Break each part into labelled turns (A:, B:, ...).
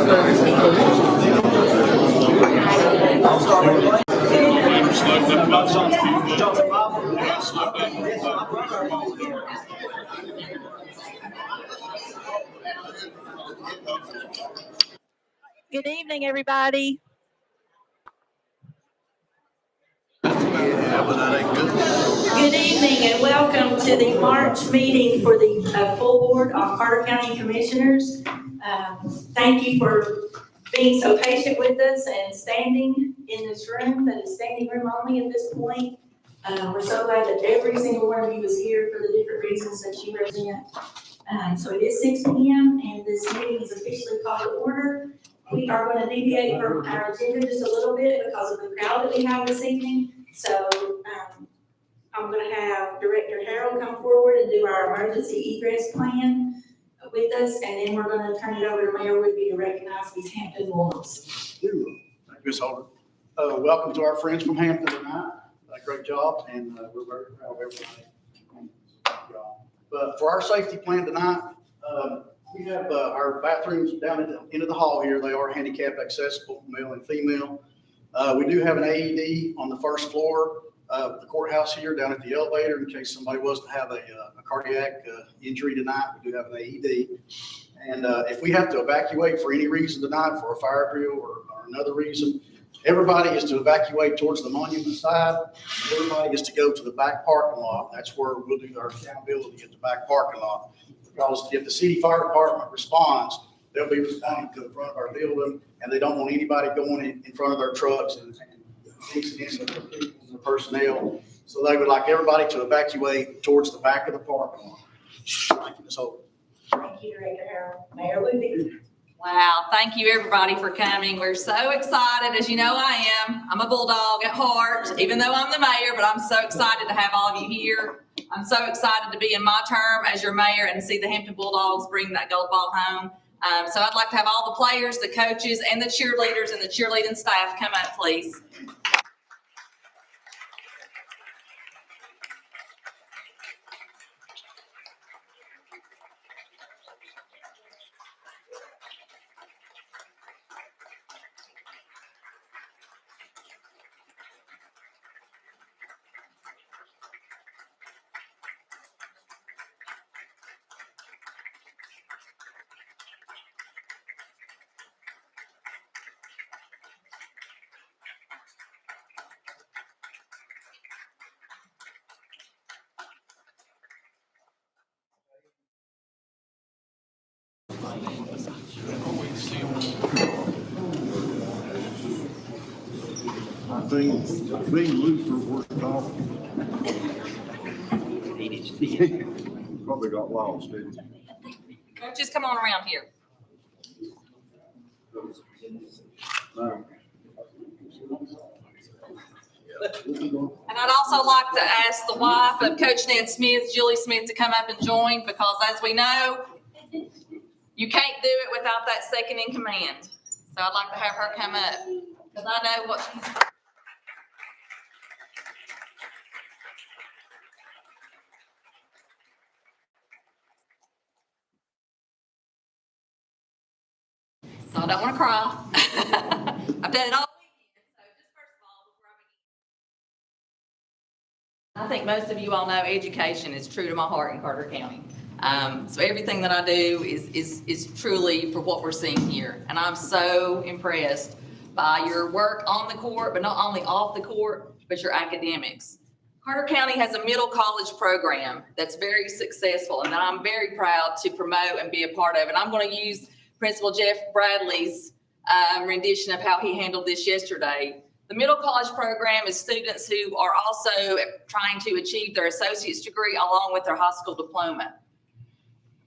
A: Good evening, everybody. Good evening and welcome to the March meeting for the full board of Carter County Commissioners. Thank you for being so patient with us and standing in this room that is standing room only at this point. We're so glad that every single one of you is here for the different reasons that you represent. So it is 6 p.m. and this meeting is officially called to order. We are going to deviate from our agenda just a little bit because of the crowd that we have this evening. So I'm going to have Director Harrell come forward and do our emergency egress plan with us, and then we're going to turn it over to Mayor Woodby to recognize these Hampton Wolves.
B: Thank you, Ms. Holder. Welcome to our friends from Hampton tonight. Great job, and we're very proud of everybody. But for our safety plan tonight, we have our bathrooms down at the end of the hall here. They are handicap accessible, male and female. We do have an AED on the first floor of the courthouse here down at the elevator in case somebody was to have a cardiac injury tonight. We do have an AED. And if we have to evacuate for any reason tonight, for a fire drill or another reason, everybody is to evacuate towards the monument side. Everybody is to go to the back parking lot. That's where we'll do our accountability at the back parking lot. Because if the city fire department responds, they'll be responding to the front of our building, and they don't want anybody going in front of their trucks and incidents with the personnel. So they would like everybody to evacuate towards the back of the parking lot. Thank you, Ms. Holder.
A: Thank you, Director Harrell. Mayor Woodby.
C: Wow, thank you everybody for coming. We're so excited. As you know, I am. I'm a Bulldog at heart, even though I'm the mayor, but I'm so excited to have all of you here. I'm so excited to be in my term as your mayor and see the Hampton Bulldogs bring that gold ball home. So I'd like to have all the players, the coaches, and the cheerleaders and the cheerleading staff come up, please.
D: I think Luther worked off. Probably got lost, didn't he?
C: Coaches, come on around here.
D: No.
C: And I'd also like to ask the wife of Coach Ned Smith, Julie Smith, to come up and join, because as we know, you can't do it without that second in command. So I'd like to have her come up, because I know what she's. So I don't want to cry. I've done it all weekend. So just first of all, before I begin, I think most of you all know education is true to my heart in Carter County. So everything that I do is truly for what we're seeing here. And I'm so impressed by your work on the court, but not only off the court, but your academics. Carter County has a middle college program that's very successful and that I'm very proud to promote and be a part of. And I'm going to use Principal Jeff Bradley's rendition of how he handled this yesterday. The middle college program is students who are also trying to achieve their associate's degree along with their high school diploma.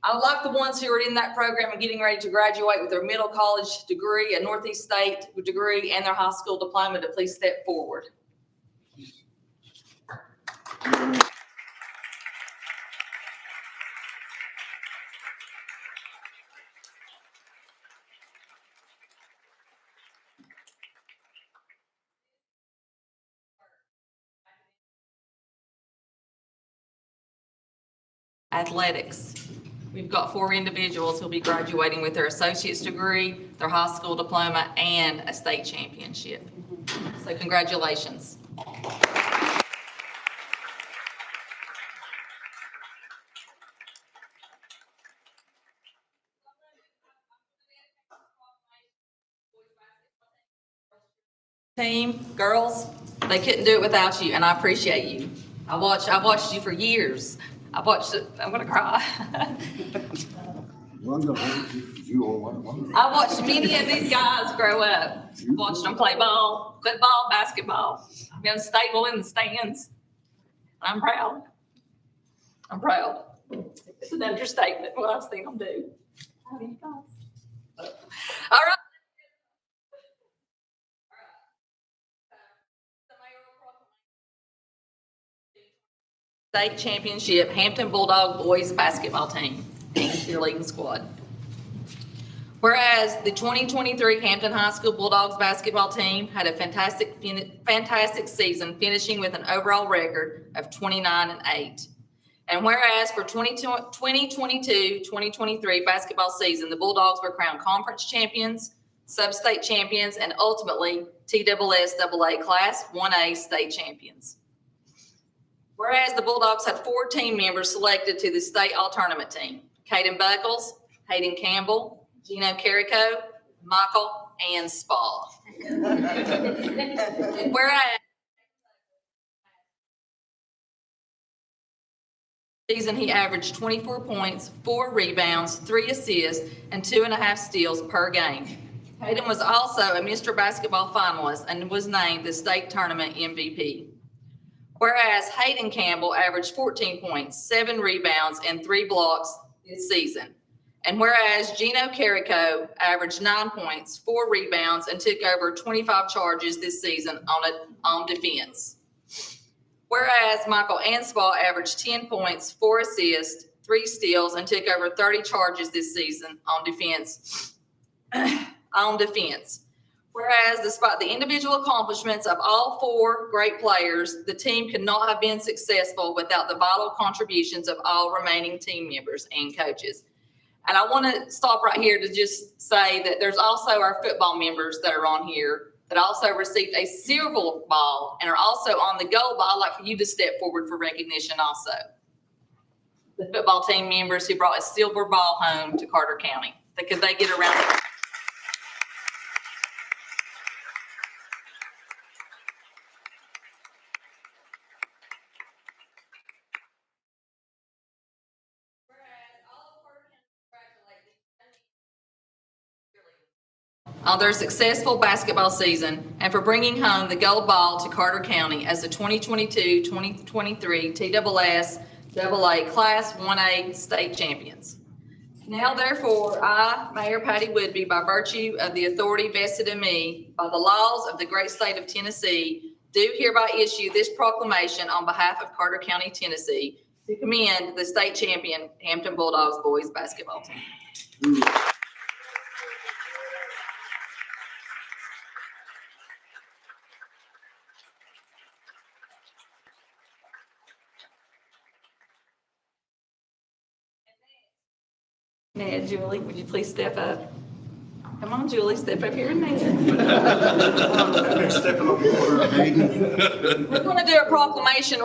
C: I would like the ones who are in that program and getting ready to graduate with their middle college degree, a Northeast State degree, and their high school diploma to please step forward. Athletics. We've got 4 individuals who'll be graduating with their associate's degree, their high school diploma, and a state championship. So congratulations. Team, girls, they couldn't do it without you, and I appreciate you. I watched you for years. I'm gonna cry. I watched many of these guys grow up. Watched them play ball, football, basketball. I've been stable in the stands. I'm proud. I'm proud. It's an understatement what I've seen them do. All right. State championship Hampton Bulldog boys basketball team and cheerleading squad. Whereas the 2023 Hampton High School Bulldogs basketball team had a fantastic season, finishing with an overall record of 29-8. And whereas for 2022-2023 basketball season, the Bulldogs were crowned conference champions, sub-state champions, and ultimately TSSAA Class 1A state champions. Whereas the Bulldogs had 4 team members selected to the state all-tournament team: Caden Buckles, Hayden Campbell, Gino Carrico, Michael Anspaugh. Whereas season he averaged 24 points, 4 rebounds, 3 assists, and 2.5 steals per game. Hayden was also a Mr. Basketball finalist and was named the state tournament MVP. Whereas Hayden Campbell averaged 14 points, 7 rebounds, and 3 blocks this season. And whereas Gino Carrico averaged 9 points, 4 rebounds, and took over 25 charges this season on defense. Whereas Michael Anspaugh averaged 10 points, 4 assists, 3 steals, and took over 30 charges this season on defense. Whereas despite the individual accomplishments of all 4 great players, the team could not have been successful without the vital contributions of all remaining team members and coaches. And I want to stop right here to just say that there's also our football members that are on here that also received a silver ball and are also on the gold ball. I'd like for you to step forward for recognition also. The football team members who brought a silver ball home to Carter County, because they get around it. On their successful basketball season and for bringing home the gold ball to Carter County as the 2022-2023 TSSAA Class 1A state champions. Now, therefore, I, Mayor Patty Woodby, by virtue of the authority vested in me by the laws of the great state of Tennessee, do hereby issue this proclamation on behalf of Carter County, Tennessee, to commend the state champion Hampton Bulldogs boys basketball team. Ned, Julie, would you please step up? Come on, Julie, step up here and Ned. We're going to do a proclamation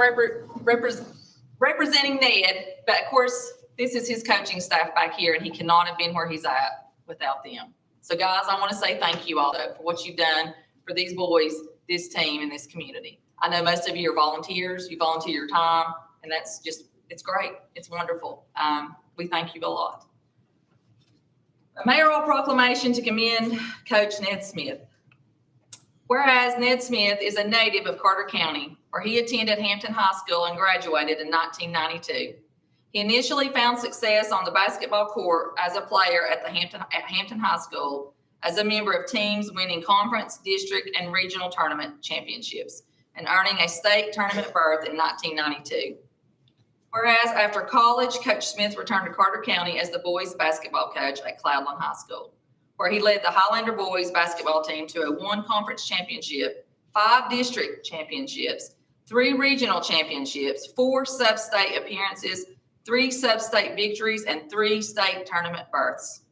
C: representing Ned, but of course, this is his coaching staff back here, and he cannot have been where he's at without them. So guys, I want to say thank you all for what you've done for these boys, this team, and this community. I know most of you are volunteers. You volunteer your time, and that's just, it's great. It's wonderful. We thank you a lot. A mayoral proclamation to commend Coach Ned Smith. Whereas Ned Smith is a native of Carter County, where he attended Hampton High School and graduated in 1992. He initially found success on the basketball court as a player at Hampton High School, as a member of teams winning conference, district, and regional tournament championships, and earning a state tournament berth in 1992. Whereas after college, Coach Smith returned to Carter County as the boys basketball coach at Cloudland High School, where he led the Highlander boys basketball team to a 1 conference championship, 5 district championships, 3 regional championships, 4 sub-state appearances, 3 sub-state victories, and 3 state tournament berths.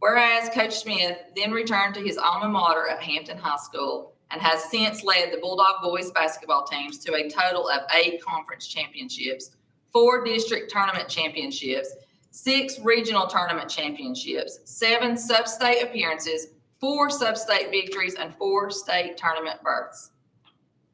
C: Whereas Coach Smith then returned to his alma mater at Hampton High School and has since led the Bulldog boys basketball teams to a total of 8 conference championships, 4 district tournament championships, 6 regional tournament championships, 7 sub-state appearances, 4 sub-state victories, and 4 state tournament berths.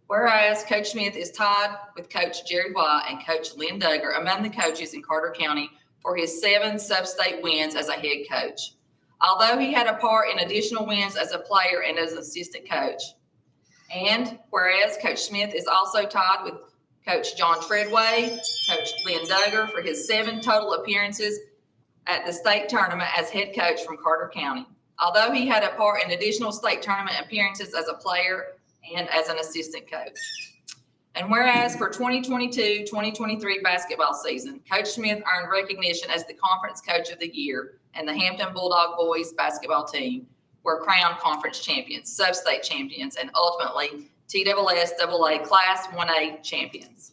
C: Whereas Coach Smith is tied with Coach Jerry White and Coach Lynn Duggar among the coaches in Carter County for his 7 sub-state wins as a head coach, although he had a part in additional wins as a player and as an assistant coach. And whereas Coach Smith is also tied with Coach John Treadway, Coach Lynn Duggar for his 7 total appearances at the state tournament as head coach from Carter County, although he had a part in additional state tournament appearances as a player and as an assistant coach. And whereas for 2022-2023 basketball season, Coach Smith earned recognition as the Conference Coach of the Year, and the Hampton Bulldog boys basketball team were crowned conference champions, sub-state champions, and ultimately TSSAA Class 1A champions.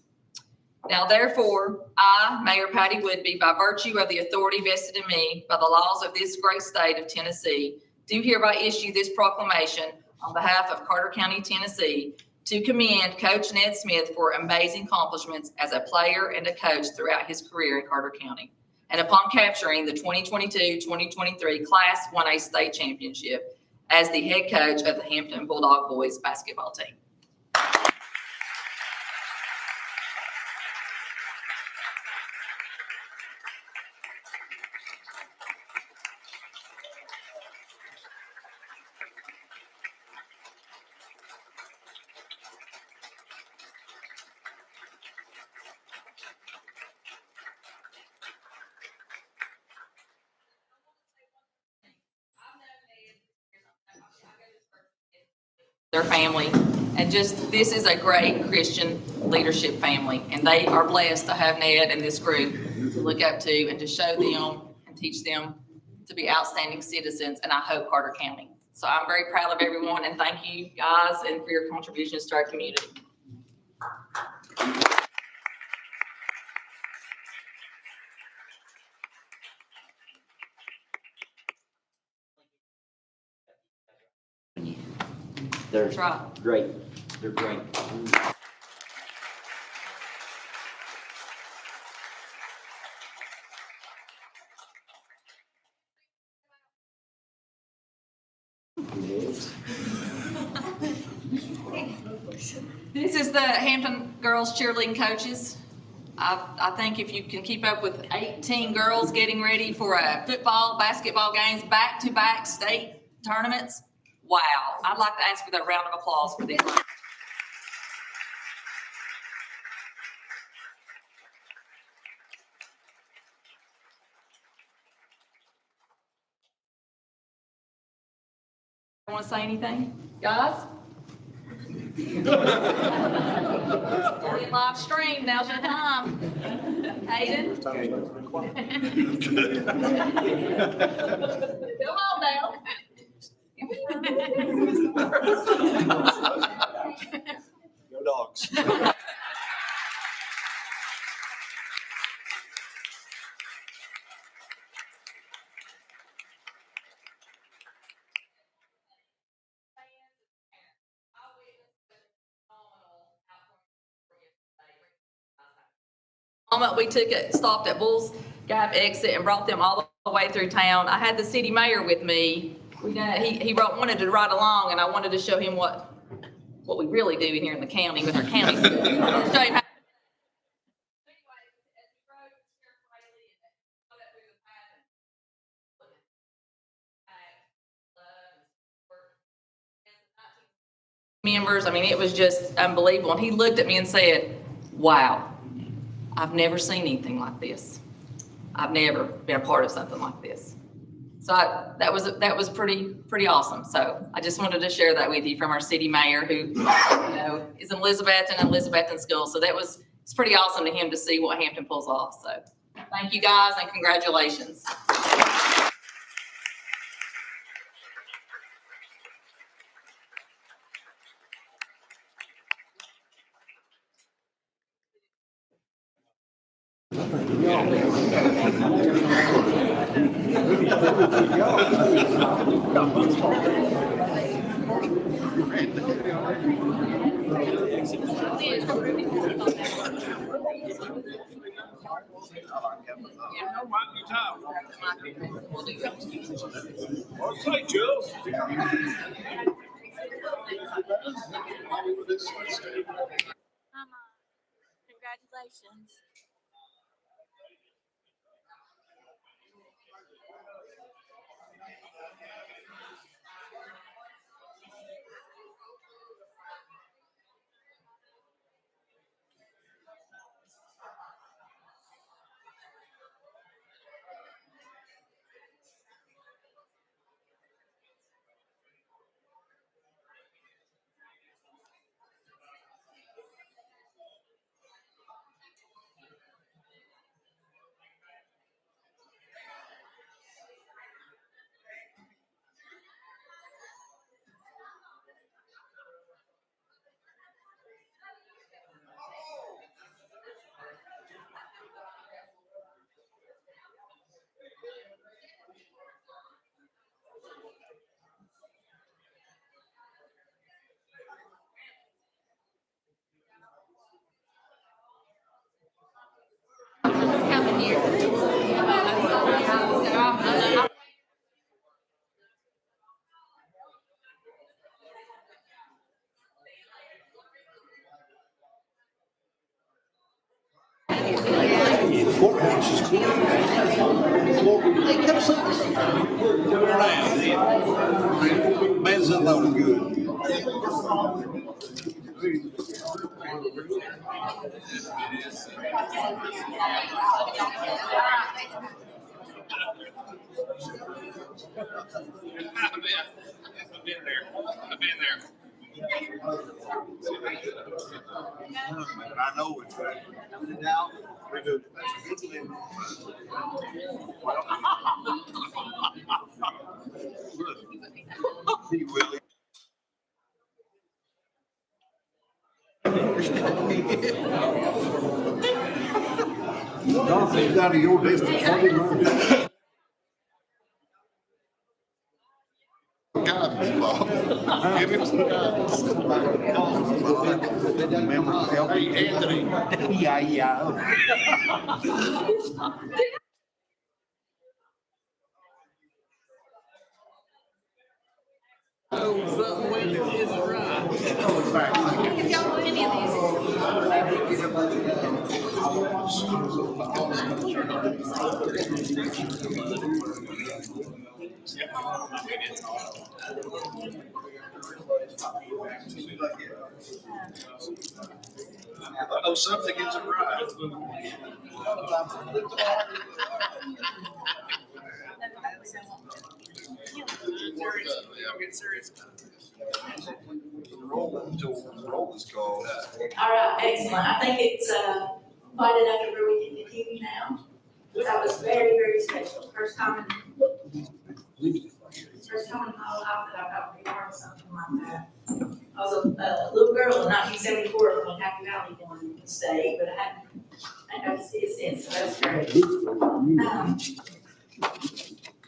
C: Now, therefore, I, Mayor Patty Woodby, by virtue of the authority vested in me by the laws of this great state of Tennessee, do hereby issue this proclamation on behalf of Carter County, Tennessee, to commend Coach Ned Smith for amazing accomplishments as a player and a coach throughout his career in Carter County, and upon capturing the 2022-2023 Class 1A state championship as the head coach of the Hampton Bulldog boys basketball team. Their family, and just this is a great Christian leadership family, and they are blessed to have Ned and this group to look up to and to show them and teach them to be outstanding citizens, and I hope Carter County. So I'm very proud of everyone, and thank you guys and for your contributions to our community.
E: They're
C: That's right.
E: great. They're great.
C: This is the Hampton girls cheerleading coaches. I think if you can keep up with 18 girls getting ready for a football, basketball games, back-to-back state tournaments, wow. I'd like to ask for that round of applause for these. Want to say anything, guys? Live stream, now's your time. Hayden? Come on now.
D: Go Dogs.
C: Moment we took it, stopped at Bulls Gap exit and brought them all the way through town. I had the city mayor with me. He wanted to ride along, and I wanted to show him what we really do here in the county with our county. Show him how. Members, I mean, it was just unbelievable. And he looked at me and said, "Wow, I've never seen anything like this. I've never been a part of something like this." So that was pretty awesome. So I just wanted to share that with you from our city mayor, who is in Elizabethton school. So it's pretty awesome to him to see what Hampton pulls off. So thank you guys and congratulations.
D: Okay, Joe.
A: Congratulations.
C: Coming here.
D: Courthouse is cool. Man's unloaded good.
F: I've been there.
D: I know it's right. Now, we're good. That's a good living. He will. Don't think out of your business. Guidance, Bob. Give him some guidance. Remember, L.B. Anthony. Yeah.
C: If y'all want any of these.
D: Oh, something isn't right. Roll is called.
A: All right, excellent. I think it's, quite enough to where we can continue now. That was very, very special. First time in my life that I got to be part of something like that. I was a little girl in 1974 when Happy Valley won the state, but I got to see it since, so that's great.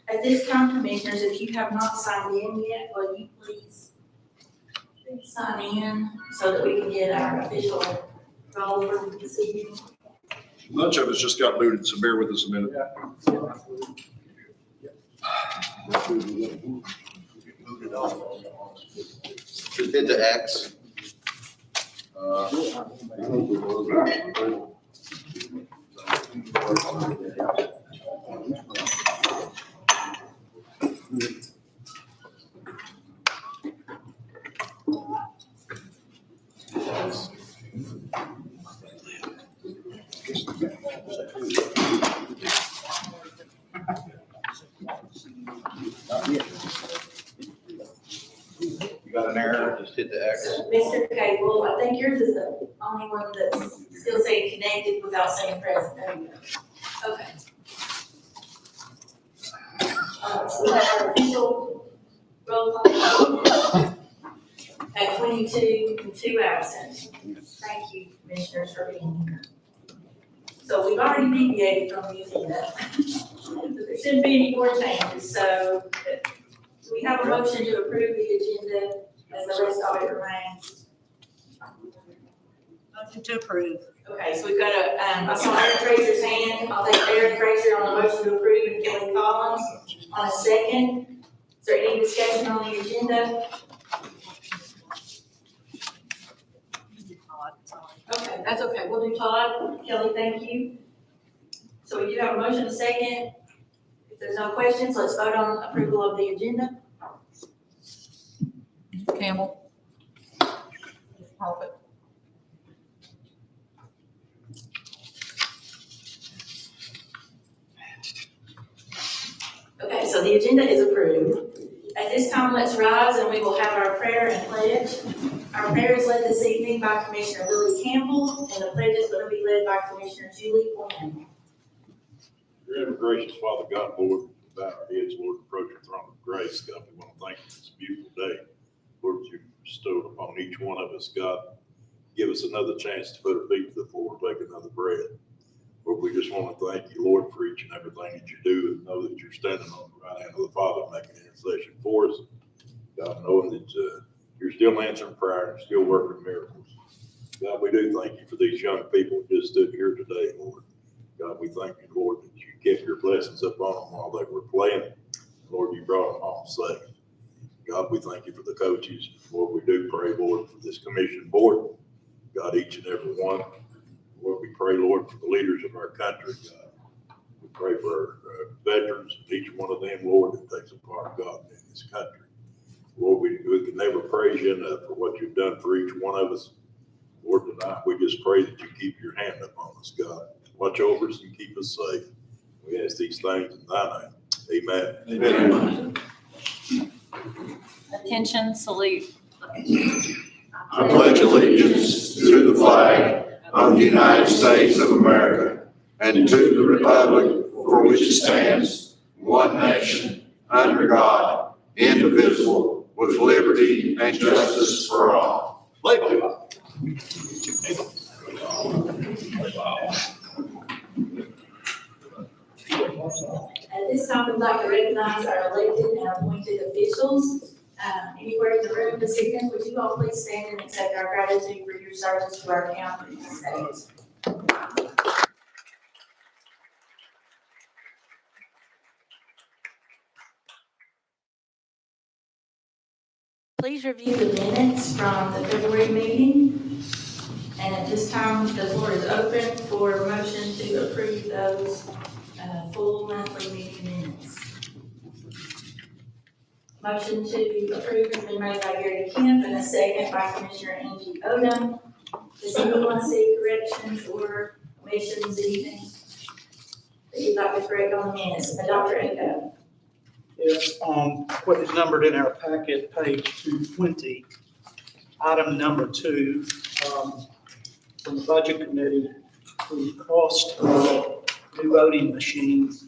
A: At this time, commissioners, if you have not signed in yet, will you please sign in so that we can get our official roll for this evening?
D: Much of it's just got booted, so bear with us a minute.
G: Just hit the X. You got an error, just hit the X.
A: Mr. Cable, I think yours is the only one that's still saying connected without saying present. There you go. Okay. So we have our official roll call at 22 and 2 absent. Thank you, commissioners, for being here. So we've already deviated from the agenda. There shouldn't be any more changes, so do we have a motion to approve the agenda as the rest of it remains?
H: Motion to approve.
A: Okay, so we've got I saw Aaron Fraser's hand. I'll take Aaron Fraser on the motion to approve and Kelly Collins on a second. Is there any discussion on the agenda? Okay, that's okay. We'll do Todd. Kelly, thank you. So we do have a motion, a second. If there's no questions, let's vote on approval of the agenda.
C: Campbell. Profit.
A: Okay, so the agenda is approved. At this time, let's rise and we will have our prayer and pledge. Our prayer is led this evening by Commissioner Lily Campbell, and the pledge is going to be led by Commissioner Julie Quinn.
I: Dear ever gracious Father God, Lord, bow our heads, Lord, approach your throne of grace. God, we want to thank you for this beautiful day. Lord, you bestowed upon each one of us, God. Give us another chance to put our feet to the floor, take another breath. Lord, we just want to thank you, Lord, for each and everything that you do, and know that you're standing on the right hand of the Father, making intercession for us. God, knowing that you're still answering prayer and still working miracles. God, we do thank you for these young people who just stood here today, Lord. God, we thank you, Lord, that you kept your blessings upon them while they were playing. Lord, you brought them home safe. God, we thank you for the coaches. Lord, we do pray, Lord, for this commission board. God, each and every one. Lord, we pray, Lord, for the leaders of our country, God. We pray for our veterans, each one of them, Lord, that takes a part, God, in this country. Lord, we can never praise you enough for what you've done for each one of us. Lord, tonight we just pray that you keep your hand upon us, God. Watch over us and keep us safe. We ask these things in thy name. Amen.
G: Amen.
H: Attention, salute.
G: I pledge allegiance to the flag of the United States of America and to the republic for which it stands, one nation, under God, indivisible, with liberty and justice for all.
A: At this time, we'd like to recognize our elected and appointed officials. Anywhere in the room this evening, would you all please stand and accept our gratitude for your service to our county and state? Please review the minutes from the February meeting. And at this time, the floor is open for motion to approve those full monthly meeting minutes. Motion to approve has been made by Gary Kemp and a second by Commissioner Angie Odom. Does anyone see corrections or omissions, anything that you'd like to correct on the minutes? Dr. Aco.
B: Yes, on what is numbered in our packet, page 220, item number 2, from the Budget Committee, the cost of new voting machines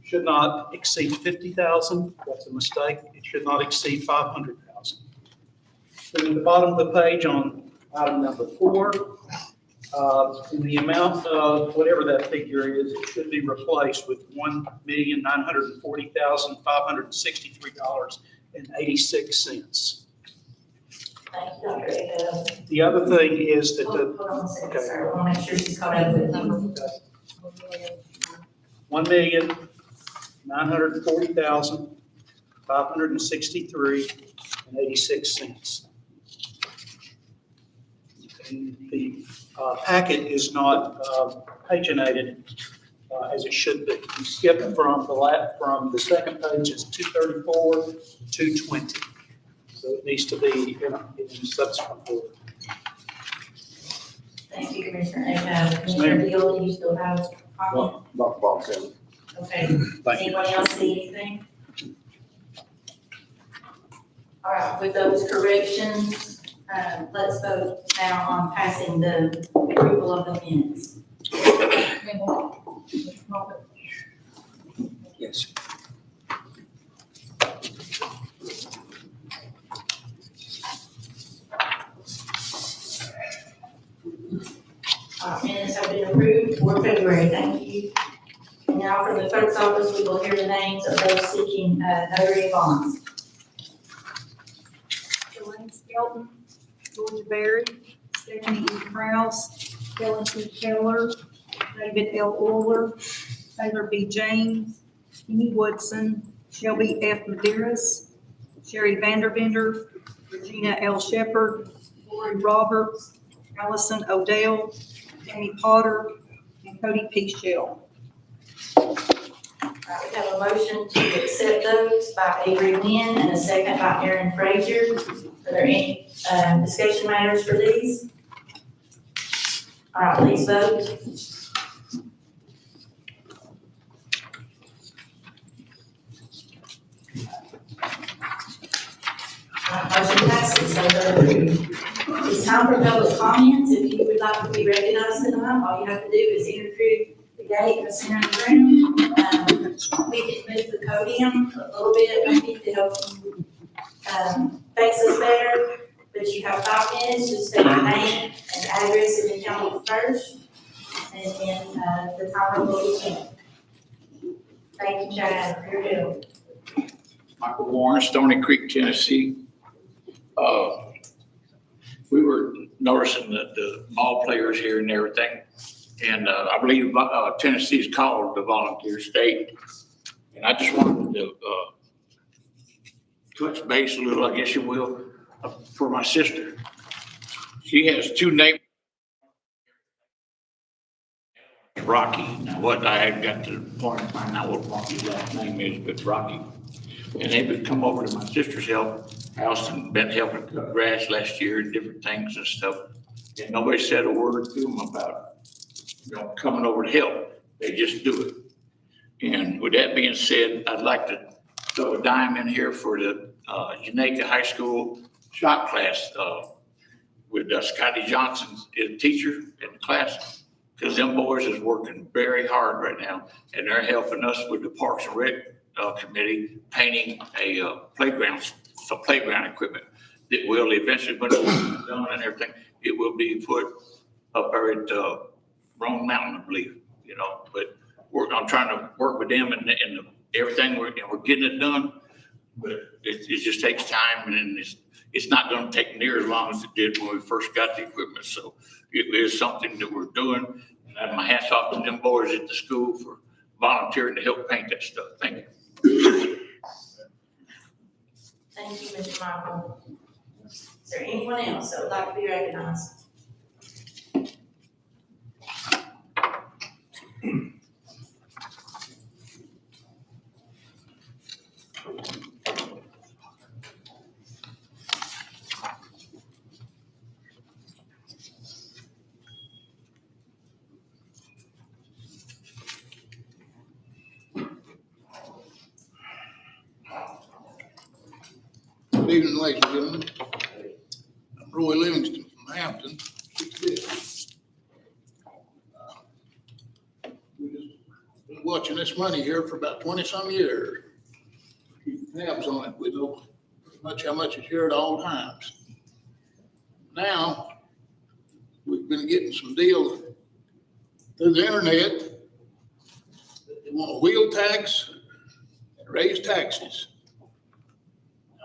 B: should not exceed $50,000. That's a mistake. It should not exceed $500,000. Then at the bottom of the page on item number 4, in the amount of whatever that figure is, it should be replaced with $1,940,563.86.
A: Thank you, Dr. Aco.
B: The other thing is that
A: Hold
B: the
A: on a second,
B: okay.
A: sir. I want to make sure she's caught up with you.
B: $1,940,563.86. And the packet is not paginated as it should be. You skip from the second page is 234 to 220. So it needs to be in subsequent order.
A: Thank you, Commissioner Aco. Commissioner Beal, do you still have a comment?
G: Not box in.
A: Okay.
B: Thank you.
A: Anyone else see anything? All right, with those corrections, let's vote now on passing the approval of the minutes.
E: Yes.
A: Minutes have been approved for February, thank you. And now from the clerk's office, we will hear the names of those seeking notary bonds.
H: Joanne Skelton, Georgia Berry, Stephanie E. Kraus, Helen T. Keller, David L. Orler, Taylor B. James, Kenny Woodson, Shelby F. Maderas, Sherry Vandervender, Regina L. Shepherd, Lori Roberts, Allison Odell, Tammy Potter, and Cody P. Shell.
A: We have a motion to accept those by Avery Nguyen and a second by Aaron Frazier. Are there any discussion matters for these? All right, please vote. Motion passes, so they're approved. It's time for public comments. If you would like to be recognized tonight, all you have to do is enter through the gate in the center of the room. We can move the podium a little bit, maybe to help you face us better. But you have 5 minutes to state your name and address in the county first, and then the timer will begin. Thank you, Chad, for your help.
J: Michael Warren, Stony Creek, Tennessee. We were noticing that the ball players here and everything, and I believe Tennessee is called the volunteer state. And I just wanted to touch base a little, I guess you will, for my sister. She has 2 neighbors. Rocky. Now, what I had got to the point of finding out what Rocky's last name is, but Rocky. And they would come over to my sister's house and been helping cut grass last year and different things and stuff. And nobody said a word to them about, coming over to help. They just do it. And with that being said, I'd like to throw a dime in here for the Jamaica High School shop class with Scotty Johnson, a teacher in the class. Because them boys is working very hard right now, and they're helping us with the Parks and Rec committee painting a playground, some playground equipment that will eventually, when it's done and everything, it will be put up there at Rome Mountain, I believe, but I'm trying to work with them and everything, we're getting it done, but it just takes time, and it's not gonna take near as long as it did when we first got the equipment, so it is something that we're doing, and I have my hats off to them boys at the school for volunteering to help paint that stuff. Thank you.
A: Thank you, Mr. Michael. Is there anyone else that would like to be recognized?
K: Good evening, ladies and gentlemen. I'm Roy Livingston from Hampton. We've just been watching this money here for about 20-some years. Keep tabs on it. We know pretty much how much is here at all times. Now, we've been getting some deals through the internet. They want a wheel tax and raise taxes.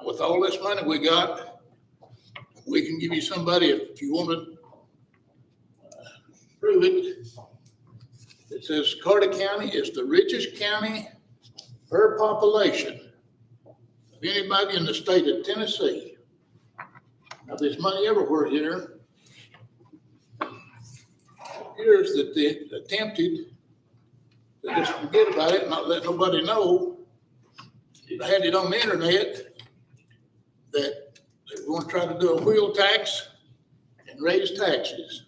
K: With all this money we got, we can give you somebody, if you want to prove it. It says Carter County is the richest county per population of anybody in the state of Tennessee. Now, there's money everywhere here. It appears that they attempted to just forget about it, not let nobody know. They had it on the internet that they were going to try to do a wheel tax and raise taxes.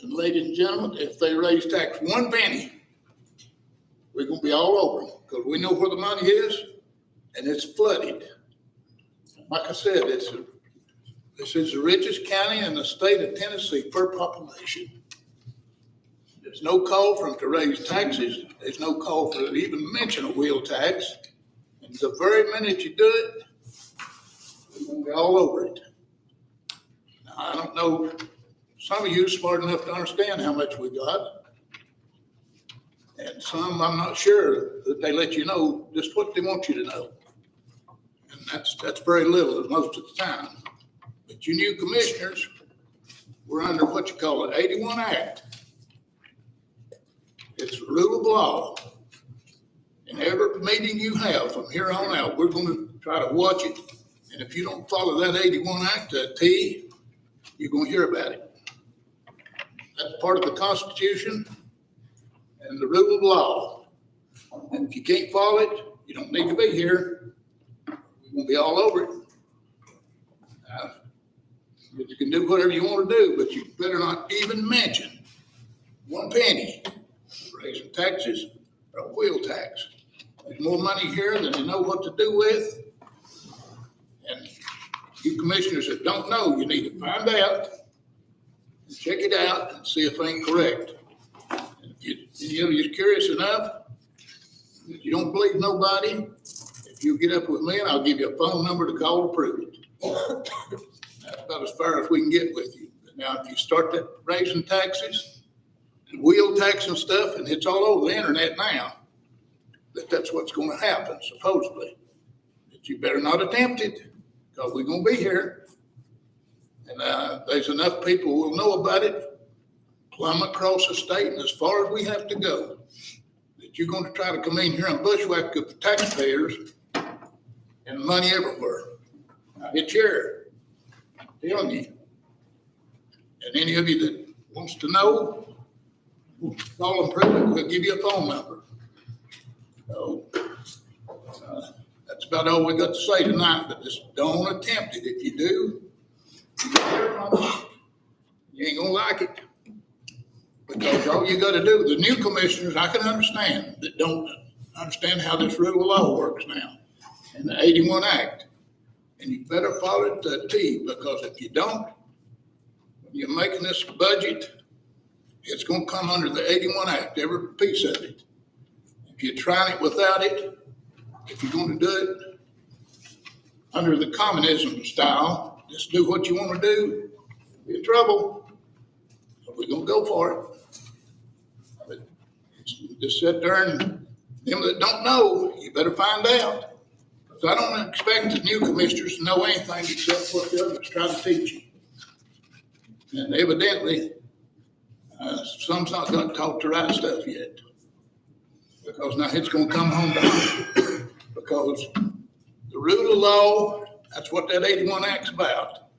K: And ladies and gentlemen, if they raise tax 1 penny, we're going to be all over them, because we know where the money is, and it's flooded. Like I said, this is the richest county in the state of Tennessee per population. There's no call for them to raise taxes. There's no call for them to even mention a wheel tax. And the very minute you do it, we're going to be all over it. Now, I don't know, some of you are smart enough to understand how much we got. And some, I'm not sure that they let you know just what they want you to know. And that's very little most of the time. But you new commissioners, we're under what you call an 81 Act. It's a rule of law. And every meeting you have from here on out, we're gonna try to watch it. And if you don't follow that 81 Act to a T, you're gonna hear about it. That's part of the Constitution and the rule of law. And if you can't follow it, you don't need to be here. We're gonna be all over it. But you can do whatever you want to do, but you better not even mention one penny raising taxes or wheel tax. There's more money here than you know what to do with. And you commissioners that don't know, you need to find out and check it out and see if it ain't correct. And if you're curious enough, if you don't believe nobody, if you get up with me and I'll give you a phone number to call to prove it. That's about as far as we can get with you. Now, if you start that raising taxes and wheel tax and stuff, and it's all over the internet now, that's what's gonna happen supposedly. But you better not attempt it, because we're gonna be here. And there's enough people who will know about it, plumb across the state and as far as we have to go, that you're gonna try to come in here and bushwhack the taxpayers and money everywhere. It's here. I'm telling you. And any of you that wants to know, call and prove it. We'll give you a phone number. So, that's about all we got to say tonight, but just don't attempt it. If you do, you ain't gonna like it. Because all you gotta do, the new commissioners, I can understand that don't understand how this rule of law works now in the 81 Act. And you better follow it to a T, because if you don't, when you're making this budget, it's gonna come under the 81 Act, every piece of it. If you're trying it without it, if you're gonna do it under the communism style, just do what you wanna do, you're in trouble. So we're gonna go for it. But just sit there and them that don't know, you better find out. So I don't expect the new commissioners to know anything except what the others try to teach you. And evidently, some's not got taught the right stuff yet. Because now it's gonna come home down. Because the rule of law, that's what that 81 Act's about.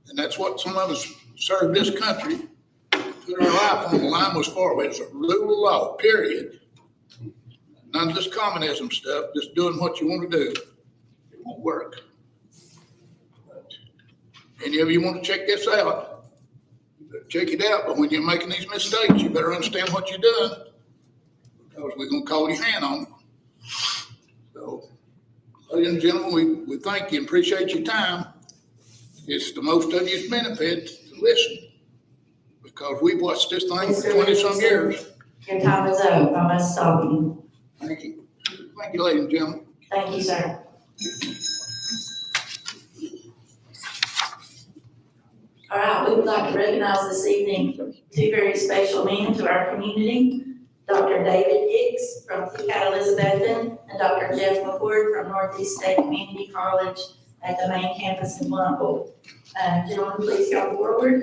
K: And that's what some of us served this country, put our life on the line was for. It's a rule of law, period. None of this communism stuff, just doing what you want to do. It won't work. But any of you want to check this out, you better check it out. But when you're making these mistakes, you better understand what you're doing, because we're going to call your hand on it. So, ladies and gentlemen, we thank you and appreciate your time. It's the most of you's benefit to listen, because we've watched this thing for 20-some years.
A: Your time is up. I must stop you.
K: Thank you. Thank you, ladies and gentlemen.
A: Thank you, sir. All right, we would like to recognize this evening two very special men to our community. Dr. David Hicks from TCAT Elizabethton and Dr. Jeff McCord from Northeast State Community College at the main campus in Bluntville. Gentlemen, please come forward.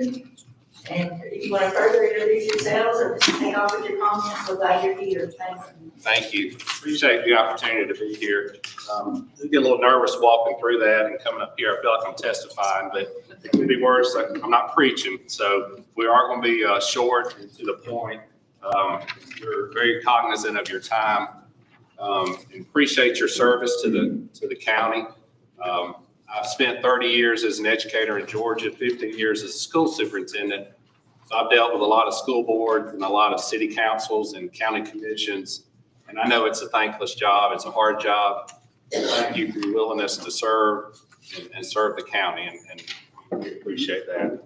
A: And if you want to further introduce yourselves or just take off with your comments, we're glad you're here. Thank you.
F: Thank you. Appreciate the opportunity to be here. I get a little nervous walking through that and coming up here. I feel like I'm testifying, but it could be worse. I'm not preaching. So we are going to be short and to the point. We're very cognizant of your time and appreciate your service to the county. I've spent 30 years as an educator in Georgia, 15 years as a school superintendent. So I've dealt with a lot of school boards and a lot of city councils and county commissions. And I know it's a thankless job. It's a hard job. Thank you for your willingness to serve and serve the county, and we appreciate that.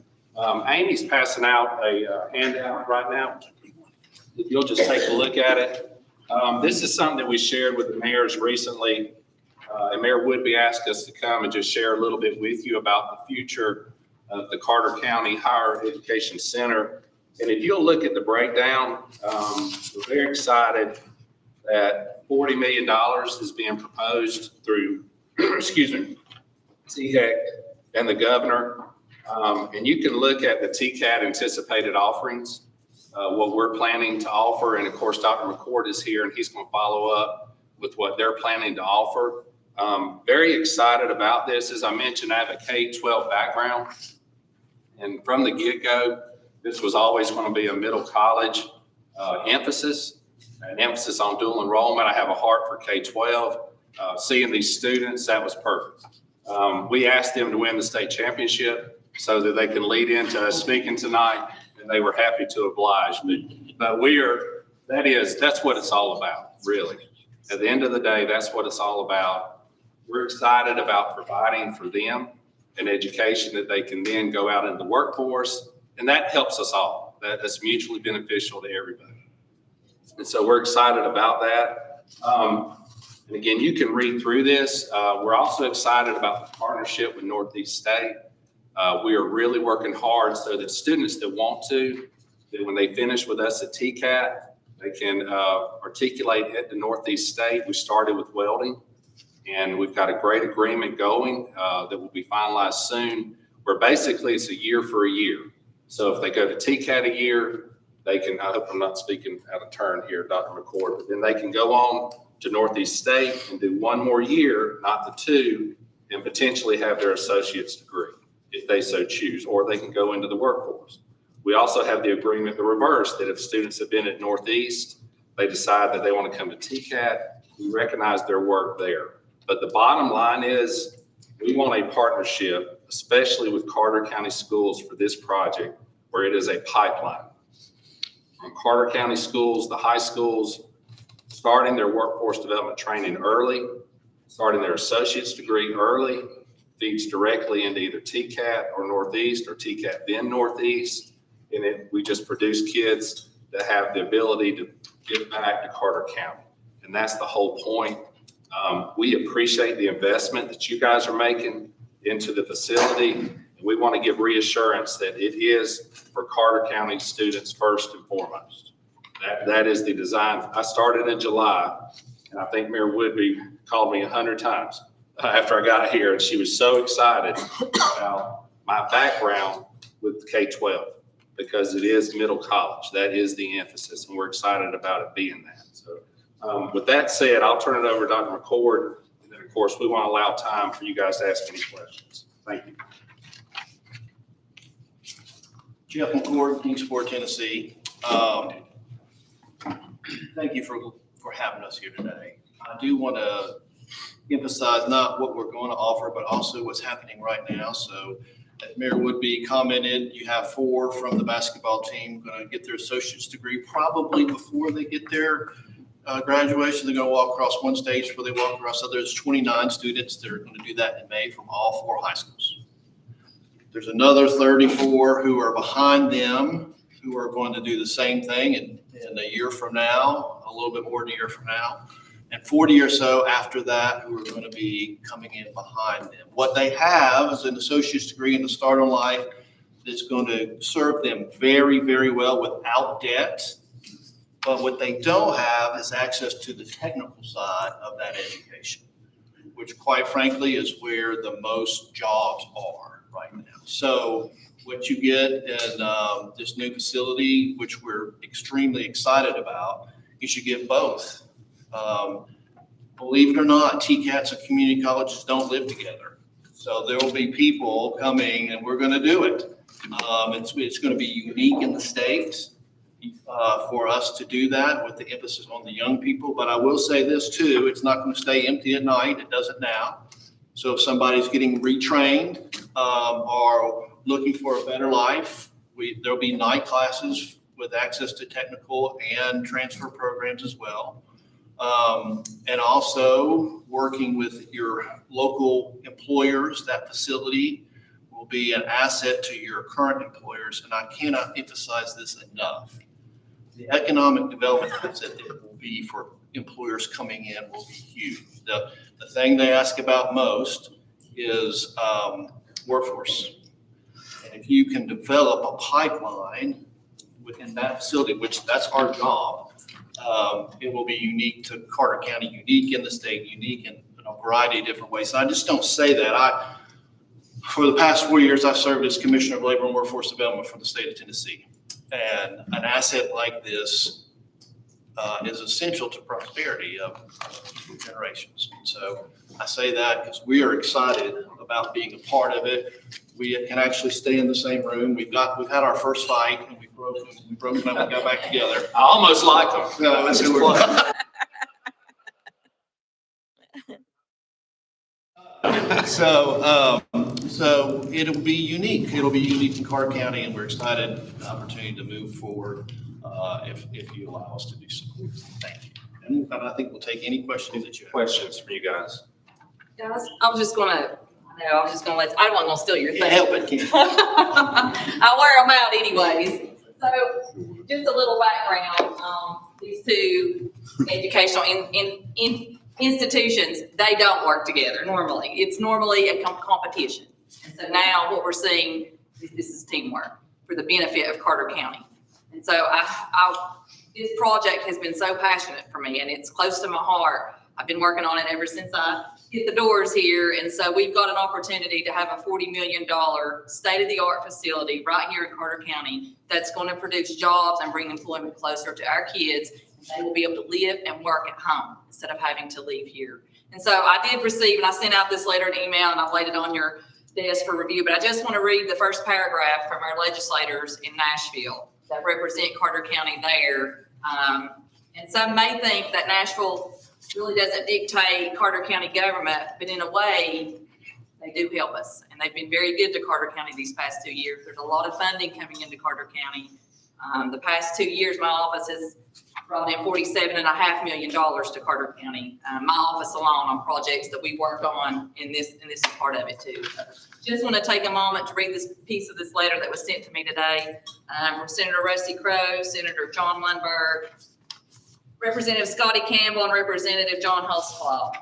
F: Amy's passing out a handout right now. If you'll just take a look at it. This is something that we shared with the mayors recently. And Mayor Woodby asked us to come and just share a little bit with you about the future of the Carter County Higher Education Center. And if you'll look at the breakdown, we're very excited that $40 million is being proposed through, excuse me, THEC and the governor. And you can look at the TCAT anticipated offerings, what we're planning to offer. And of course, Dr. McCord is here and he's going to follow up with what they're planning to offer. Very excited about this. As I mentioned, I have a K-12 background. And from the get-go, this was always going to be a middle college emphasis, an emphasis on dual enrollment. I have a heart for K-12. Seeing these students, that was perfect. We asked them to win the state championship so that they can lead into us speaking tonight, and they were happy to oblige. But that's what it's all about, really. At the end of the day, that's what it's all about. We're excited about providing for them an education that they can then go out in the workforce, and that helps us all. That's mutually beneficial to everybody. And so we're excited about that. And again, you can read through this. We're also excited about the partnership with Northeast State. We are really working hard so that students that want to, that when they finish with us at TCAT, they can articulate at the Northeast State. We started with welding, and we've got a great agreement going that will be finalized soon, where basically it's a year for a year. So if they go to TCAT a year, they can, I hope I'm not speaking out of turn here, Dr. McCord, but then they can go on to Northeast State and do one more year, not the two, and potentially have their associate's degree if they so choose, or they can go into the workforce. We also have the agreement, the reverse, that if students have been at Northeast, they decide that they want to come to TCAT, we recognize their work there. But the bottom line is we want a partnership, especially with Carter County Schools for this project, where it is a pipeline. From Carter County Schools, the high schools, starting their workforce development training early, starting their associate's degree early, feeds directly into either TCAT or Northeast or TCAT then Northeast. And we just produce kids that have the ability to give back to Carter County. And that's the whole point. We appreciate the investment that you guys are making into the facility. And we want to give reassurance that it is for Carter County students first and foremost. That is the design. I started in July, and I think Mayor Woodby called me 100 times after I got here, and she was so excited about my background with K-12 because it is middle college. That is the emphasis, and we're excited about it being that. So with that said, I'll turn it over to Dr. McCord, and then of course we want to allow time for you guys to ask any questions. Thank you.
D: Jeff McCord, Kingsport, Tennessee. Thank you for having us here today. I do want to emphasize not what we're going to offer, but also what's happening right now. So as Mayor Woodby commented, you have 4 from the basketball team going to get their associate's degree probably before they get their graduation. They're going to walk across one stage before they walk across. So there's 29 students that are going to do that in May from all 4 high schools. There's another 34 who are behind them who are going to do the same thing in a year from now, a little bit more than a year from now, and 40 or so after that who are going to be coming in behind them. What they have is an associate's degree in the start on life that's going to serve them very, very well without debt. But what they don't have is access to the technical side of that education, which quite frankly is where the most jobs are right now. So what you get in this new facility, which we're extremely excited about, you should get both. Believe it or not, TCATs and community colleges don't live together. So there will be people coming and we're going to do it. It's going to be unique in the state for us to do that with the emphasis on the young people. But I will say this too, it's not going to stay empty at night. It doesn't now. So if somebody's getting retrained or looking for a better life, there'll be night classes with access to technical and transfer programs as well. And also working with your local employers, that facility will be an asset to your current employers. And I cannot emphasize this enough. The economic development that it will be for employers coming in will be huge. The thing they ask about most is workforce. And if you can develop a pipeline within that facility, which that's our job, it will be unique to Carter County, unique in the state, unique in a variety of different ways. And I just don't say that. For the past 4 years, I've served as Commissioner of Labor and Workforce Development for the state of Tennessee. And an asset like this is essential to prosperity of generations. So I say that because we are excited about being a part of it. We can actually stay in the same room. We've had our first fight and we broke them and we got back together.
F: I almost like them.
D: No, that's close. So it'll be unique. It'll be unique in Carter County, and we're excited the opportunity to move forward if you allow us to do so. Thank you. And I think we'll take any questions that you have.
F: Questions from you guys?
C: Guys, I wasn't gonna steal your thing.
D: Can't help it, Ken.
C: I wear them out anyways. So just a little background, these two educational institutions, they don't work together normally. It's normally a competition. And so now what we're seeing is this is teamwork for the benefit of Carter County. And so this project has been so passionate for me and it's close to my heart. I've been working on it ever since I hit the doors here. And so we've got an opportunity to have a $40 million state-of-the-art facility right here in Carter County that's going to produce jobs and bring employment closer to our kids. They will be able to live and work at home instead of having to leave here. And so I did receive, and I sent out this letter and email, and I've laid it on your desk for review, but I just want to read the first paragraph from our legislators in Nashville that represent Carter County there. And some may think that Nashville really doesn't dictate Carter County government, but in a way, they do help us. And they've been very good to Carter County these past 2 years. There's a lot of funding coming into Carter County. The past 2 years, my office has brought in $47.5 million to Carter County. My office alone on projects that we work on, and this is part of it too. Just want to take a moment to read this piece of this letter that was sent to me today from Senator Rusty Crowe, Senator John Lundberg, Representative Scotty Campbell, and Representative John Hulsclaw.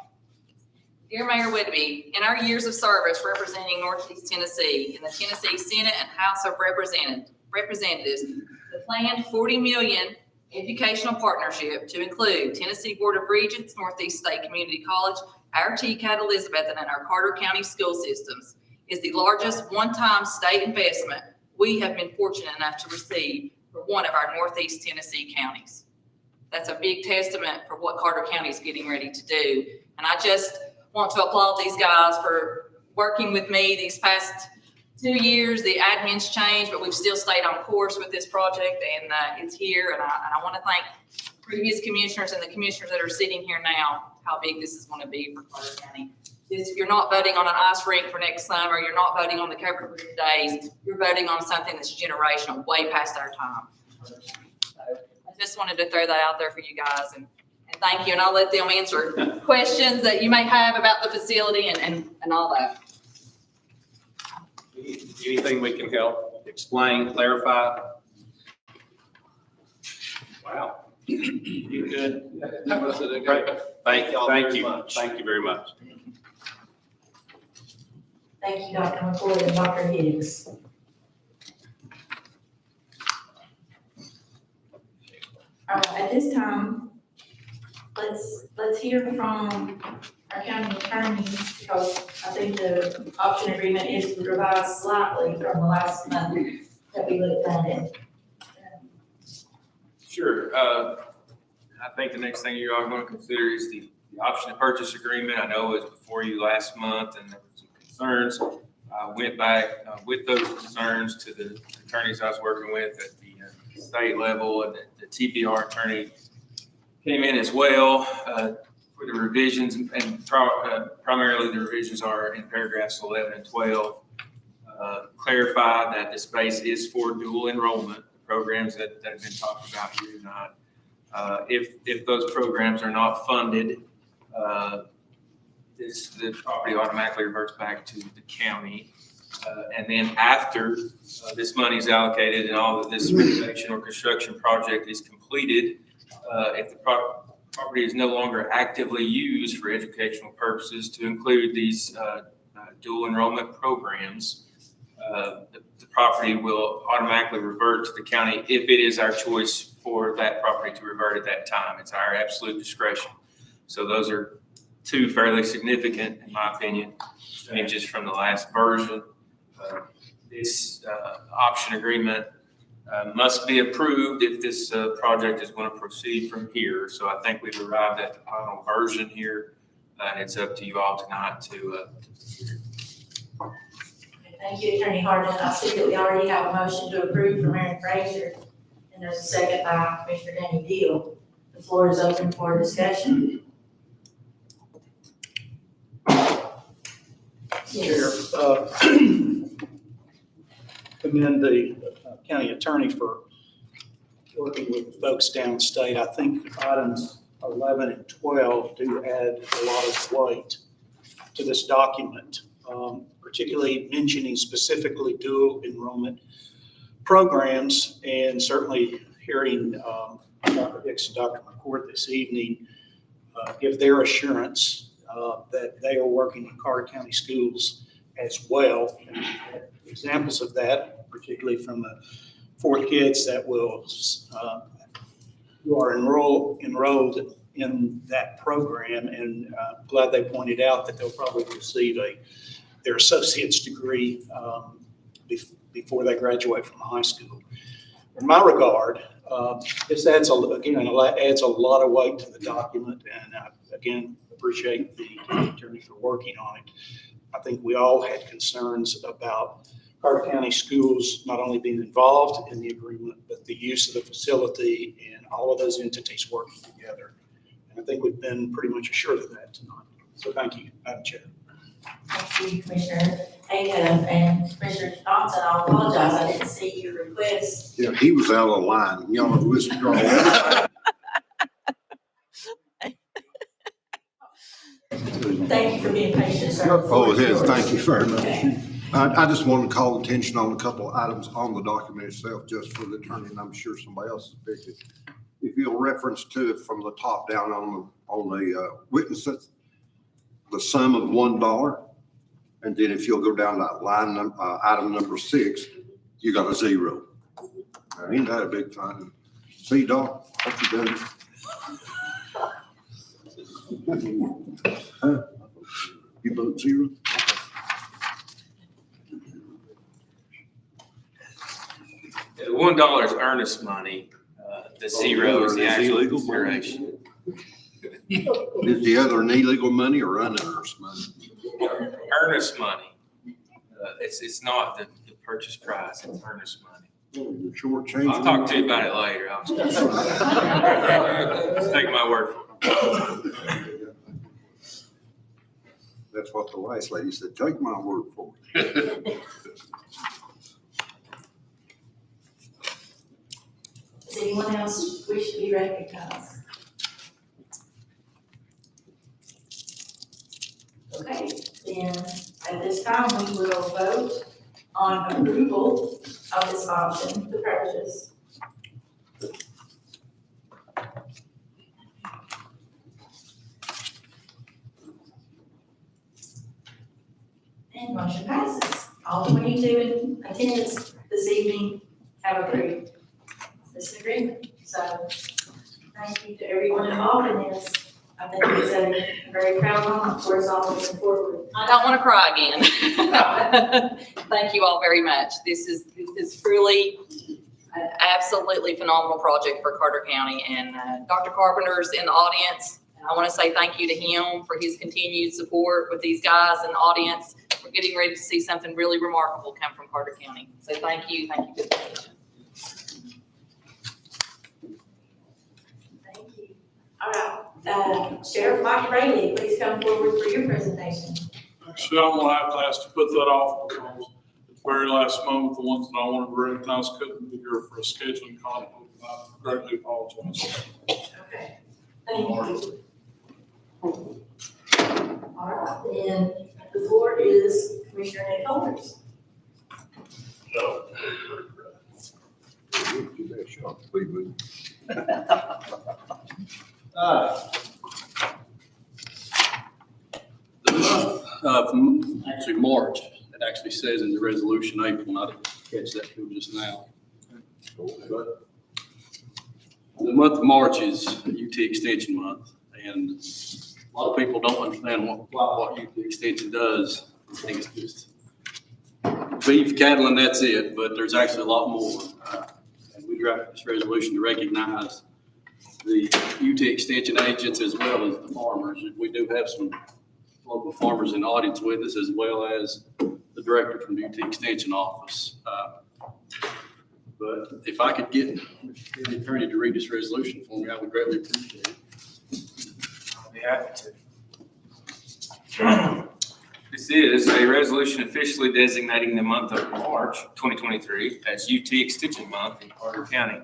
C: Dear Mayor Whitby, in our years of service representing Northeast Tennessee in the Tennessee Senate and House of Representatives, the planned $40 million educational partnership to include Tennessee Board of Regents, Northeast State Community College, our TCAT Elizabethton, and our Carter County school systems is the largest one-time state investment we have been fortunate enough to receive for one of our Northeast Tennessee counties. That's a big testament for what Carter County is getting ready to do. And I just want to applaud these guys for working with me these past 2 years. The admin's changed, but we've still stayed on course with this project, and it's here. And I want to thank previous commissioners and the commissioners that are sitting here now, how big this is going to be for Carter County. You're not voting on an ice rink for next summer. You're not voting on the covered bridge days. You're voting on something that's generational, way past our time. So I just wanted to throw that out there for you guys, and thank you. And I'll let them answer questions that you may have about the facility and all that.
F: Anything we can help explain, clarify? Wow.
D: You good?
F: Great. Thank
D: y'all
F: you.
D: very much.
F: Thank you very much.
A: Thank you, Dr. McCoy and Dr. Higgs. At this time, let's hear from our county attorney, because I think the option agreement is revised slightly from the last month that we looked at it.
L: Sure. I think the next thing you are going to consider is the option to purchase agreement. I know it was before you last month and there were some concerns. I went back with those concerns to the attorneys I was working with at the state level, and the TPR attorney came in as well for the revisions, and primarily the revisions are in paragraphs 11 and 12. Clarify that the space is for dual enrollment programs that have been talked about here tonight. If those programs are not funded, the property automatically reverts back to the county. And then after this money is allocated and all of this renovation or construction project is completed, if the property is no longer actively used for educational purposes to include these dual enrollment programs, the property will automatically revert to the county if it is our choice for that property to revert at that time. It's our absolute discretion. So those are two fairly significant, in my opinion, changes from the last version. This option agreement must be approved if this project is going to proceed from here. So I think we've arrived at the final version here, and it's up to you all tonight to
A: Thank you, Attorney Hardin. I see that we already have a motion to approve from Aaron Frazier, and there's a second by Commissioner Danny Deal. The floor is open for discussion.
B: Chair, commend the county attorney for working with the folks downstate. I think items 11 and 12 do add a lot of weight to this document, particularly mentioning specifically dual enrollment programs, and certainly hearing Dr. Hicks and Dr. McCourt this evening give their assurance that they are working in Carter County schools as well. And examples of that, particularly from the 4 kids that will who are enrolled in that program, and glad they pointed out that they'll probably receive their associate's degree before they graduate from high school. In my regard, this adds a lot of weight to the document, and again, appreciate the attorney for working on it. I think we all had concerns about Carter County schools not only being involved in the agreement, but the use of the facility and all of those entities working together. And I think we've been pretty much assured of that tonight. So thank you, Madam Chair.
A: Thank you, Commissioner Acuff, and Commissioner Johnson. I apologize, I didn't see your request.
G: Yeah, he was out of line. Y'all have listened to all.
A: Thank you for being patient, sir.
G: Oh, it is. Thank you very much.
A: Okay.
G: I just want to call attention on a couple of items on the document itself, just for the attorney, and I'm sure somebody else has picked it. If you'll reference to it from the top down on the witnesses, the sum of $1, and then if you'll go down that line, item number 6, you got a 0. Now, ain't that a big finding? See, Doc, what you done? Huh? You vote 0?
L: The $1 is earnest money. The 0 is the actual
G: illegal money.
L: consideration.
G: Is the other an illegal money or unearned money?
L: Earnest money. It's not the purchase price, it's earnest money.
G: You're shortchanging.
L: I'll talk to you about it later. Just take my word for it.
G: That's what the last lady said, take my word for it.
A: Does anyone else wish to be recognized? Okay, then at this time, we will vote on approval of this option to purchase. And motion passes. All 22 in attendance this evening have approved this agreement. So thank you to everyone involved in this. I think it's a very proud moment for us all moving forward.
C: I don't want to cry again. Thank you all very much. This is truly an absolutely phenomenal project for Carter County, and Dr. Carpenter's in the audience. And I want to say thank you to him for his continued support with these guys in the audience. We're getting ready to see something really remarkable come from Carter County. So thank you for the attention.
A: Thank you. All right, Sheriff Mike Rayleigh, please come forward for your presentation.
M: Actually, I'm gonna have to ask to put that off because at the very last moment, the ones that I wanted to recognize couldn't be here for a scheduling conflict. I greatly apologize.
A: Okay, thank you. All right, then the floor is Commissioner Nick Holders.
N: From actually March, it actually says in the resolution April, not catch that till just now. But the month of March is UT Extension Month, and a lot of people don't understand what UT Extension does. I think it's just beef, cattle, and that's it, but there's actually a lot more. And we drafted this resolution to recognize the UT Extension agents as well as the farmers. We do have some local farmers in the audience with us, as well as the director from the UT Extension office. But if I could get the attorney to read this resolution for me, I would greatly appreciate it.
L: I'll be happy to. This is a resolution officially designating the month of March 2023 as UT Extension Month in Carter County.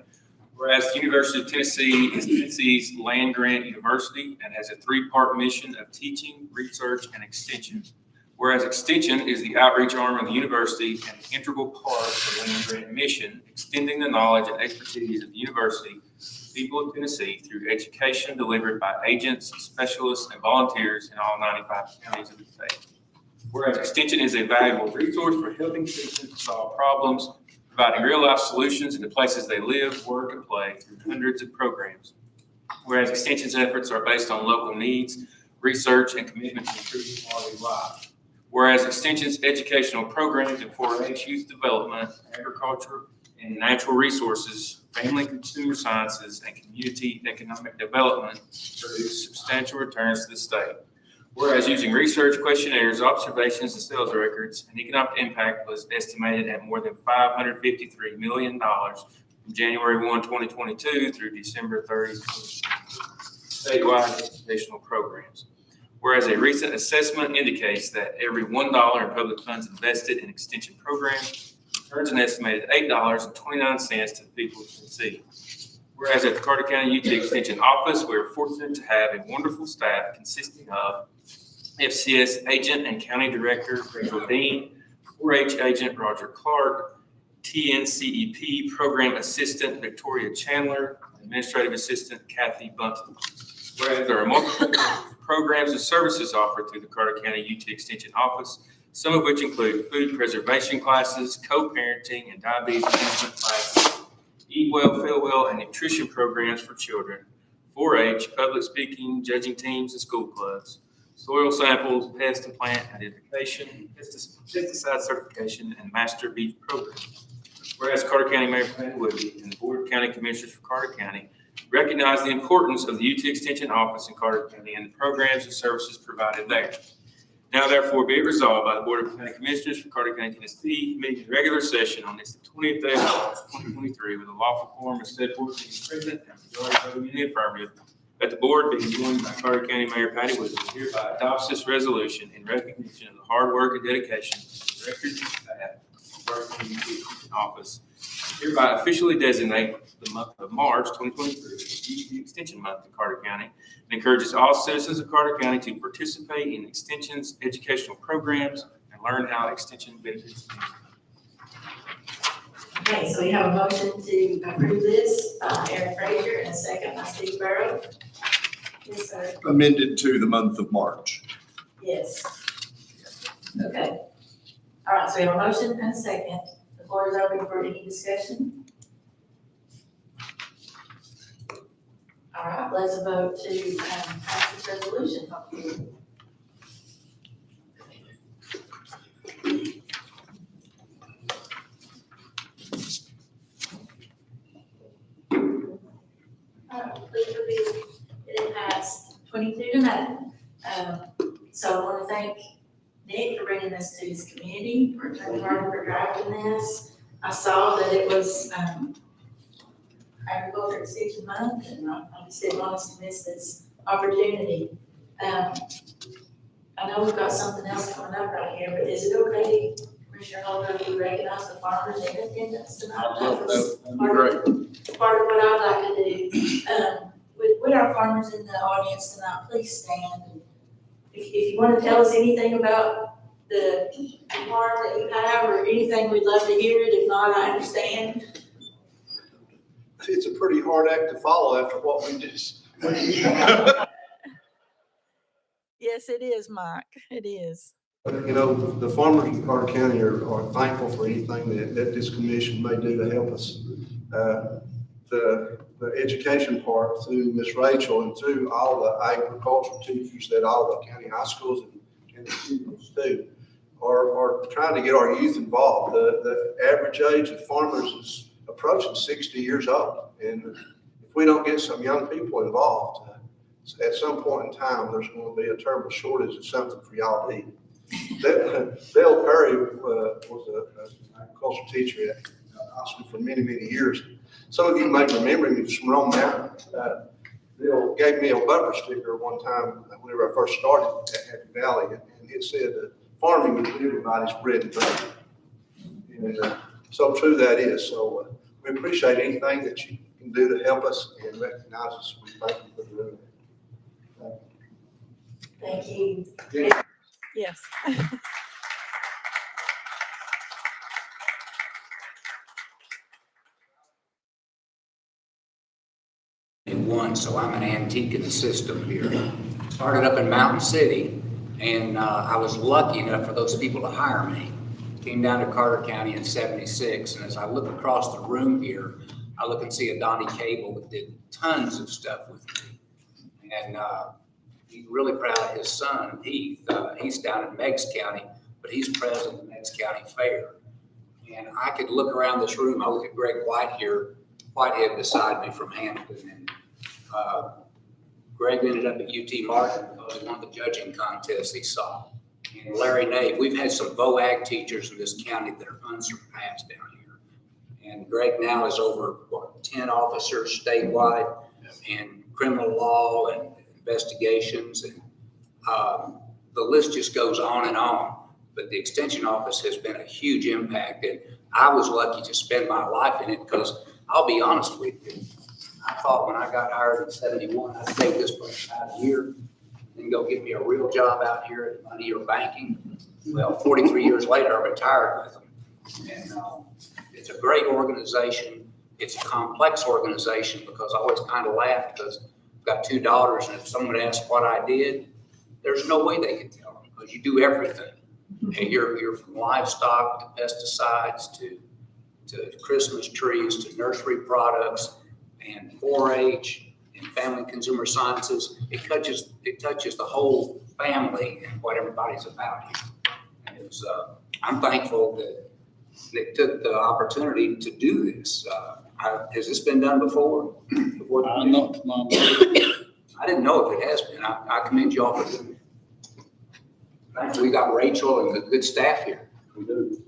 L: Whereas the University of Tennessee is Tennessee's land-grant university and has a three-part mission of teaching, research, and extension. Whereas extension is the outreach arm of the university and an integral part of the land-grant mission, extending the knowledge and expertise of the university to people of Tennessee through education delivered by agents, specialists, and volunteers in all 95 counties of the state. Whereas extension is a valuable resource for helping citizens solve problems, providing real-life solutions in the places they live, work, and play through hundreds of programs. Whereas extension's efforts are based on local needs, research, and commitment to improve quality of life. Whereas extension's educational programs in 4-H youth development, agriculture, and natural resources, family and consumer sciences, and community economic development produce substantial returns to the state. Whereas using research, questionnaires, observations, and sales records, an economic impact was estimated at more than $553 million from January 1, 2022 through December 30, 2022, statewide educational programs. Whereas a recent assessment indicates that every $1 in public funds invested in extension programs earns an estimated $8.29 to the people of Tennessee. Whereas at the Carter County UT Extension Office, we're fortunate to have a wonderful staff consisting of FCS agent and county director Rachel Dean, 4-H agent Roger Clark, TNCEP program assistant Victoria Chandler, administrative assistant Kathy Bunton. Whereas there are multiple programs and services offered through the Carter County UT Extension Office, some of which include food preservation classes, co-parenting, and diabetes management classes, Eat Well, Feel Well, and nutrition programs for children, 4-H, public speaking, judging teams, and school clubs, soil samples, pest and plant identification, pesticide certification, and master beef program. Whereas Carter County Mayor Pat Woodley and the Board of County Commissioners for Carter County recognize the importance of the UT Extension Office in Carter County and the programs and services provided there. Now therefore be it resolved by the Board of County Commissioners for Carter County, Tennessee, meeting in regular session on this 20th day of March 2023 with a lawful quorum of said board being present and majority voting in the affirmative, that the board being joined by Carter County Mayor Patty Woodley hereby adopts this resolution in recognition of the hard work and dedication of the directors and staff working in the Extension Office, and hereby officially designate the month of March 2023 as the Extension Month in Carter County, and encourages all citizens of Carter County to participate in Extension's educational programs and learn how Extension benefits.
A: Okay, so we have a motion to approve this by Aaron Frazier and a second by Steve Burrow. Yes, sir.
G: Amended to the month of March.
A: Yes. Okay. All right, so we have a motion and a second. The floor is open for any discussion. All right, let's vote to pass this resolution. Please repeat. It passed 22-0. So I want to thank Nick for bringing this to his community, for Attorney Martin for drafting this. I saw that it was Agriculture Extension Month, and I just didn't want us to miss this opportunity. I know we've got something else coming up right here, but is it okay, Commissioner Holder, if we recognize the farmers in attendance tonight? That was
N: That'd be great.
A: part of what I'd like to do. With our farmers in the audience tonight, please stand. If you want to tell us anything about the farm that you have or anything, we'd love to hear it. If not, I understand.
B: It's a pretty hard act to follow after what we just.
H: Yes, it is, Mike. It is.
O: You know, the farmers in Carter County are thankful for anything that this commission may do to help us. The education part through Ms. Rachel and through all the agricultural teachers that all the county high schools and the schools do are trying to get our youth involved. The average age of farmers is approaching 60 years old. And if we don't get some young people involved, at some point in time, there's going to be a terrible shortage of something for y'all to eat. Dale Perry was an agricultural teacher at high school for many, many years. Some of you may remember him from Rome Mountain. Bill gave me a bumper sticker one time whenever I first started at Happy Valley, and it said that farming was everybody's bread and butter. And so true that is. So we appreciate anything that you can do to help us and recognize us. We thank you for doing that.
A: Thank you.
H: Yes.
P: One, so I'm an antique in the system here. Started up in Mountain City, and I was lucky enough for those people to hire me. Came down to Carter County in '76, and as I look across the room here, I look and see a Donnie Cable that did tons of stuff with me. And he's really proud of his son, Heath. He's down in Meigs County, but he's president of the Meigs County Fair. And I could look around this room. I look at Greg White here, Whitehead beside me from Hampton. And Greg ended up at UT Martin because he won the judging contest he saw. And Larry Nave, we've had some VOAG teachers in this county that are unsurpassed down here. And Greg now is over, 10 officers statewide in criminal law and investigations. And the list just goes on and on. But the Extension Office has been a huge impact. And I was lucky to spend my life in it because I'll be honest with you, I thought when I got hired in '71, I'd take this place out a year and go get me a real job out here at Money or Banking. Well, 43 years later, I retired with them. And it's a great organization. It's a complex organization because I always kind of laughed because I've got 2 daughters, and if someone asked what I did, there's no way they could tell them because you do everything. And you're from livestock to pesticides to Christmas trees to nursery products and 4-H and family and consumer sciences. It touches the whole family and what everybody's about here. And it's, I'm thankful that they took the opportunity to do this. Has this been done before?
N: Not my.
P: I didn't know if it has been. I commend you all for doing it. Thankfully, we got Rachel and the good staff here.
N: We do.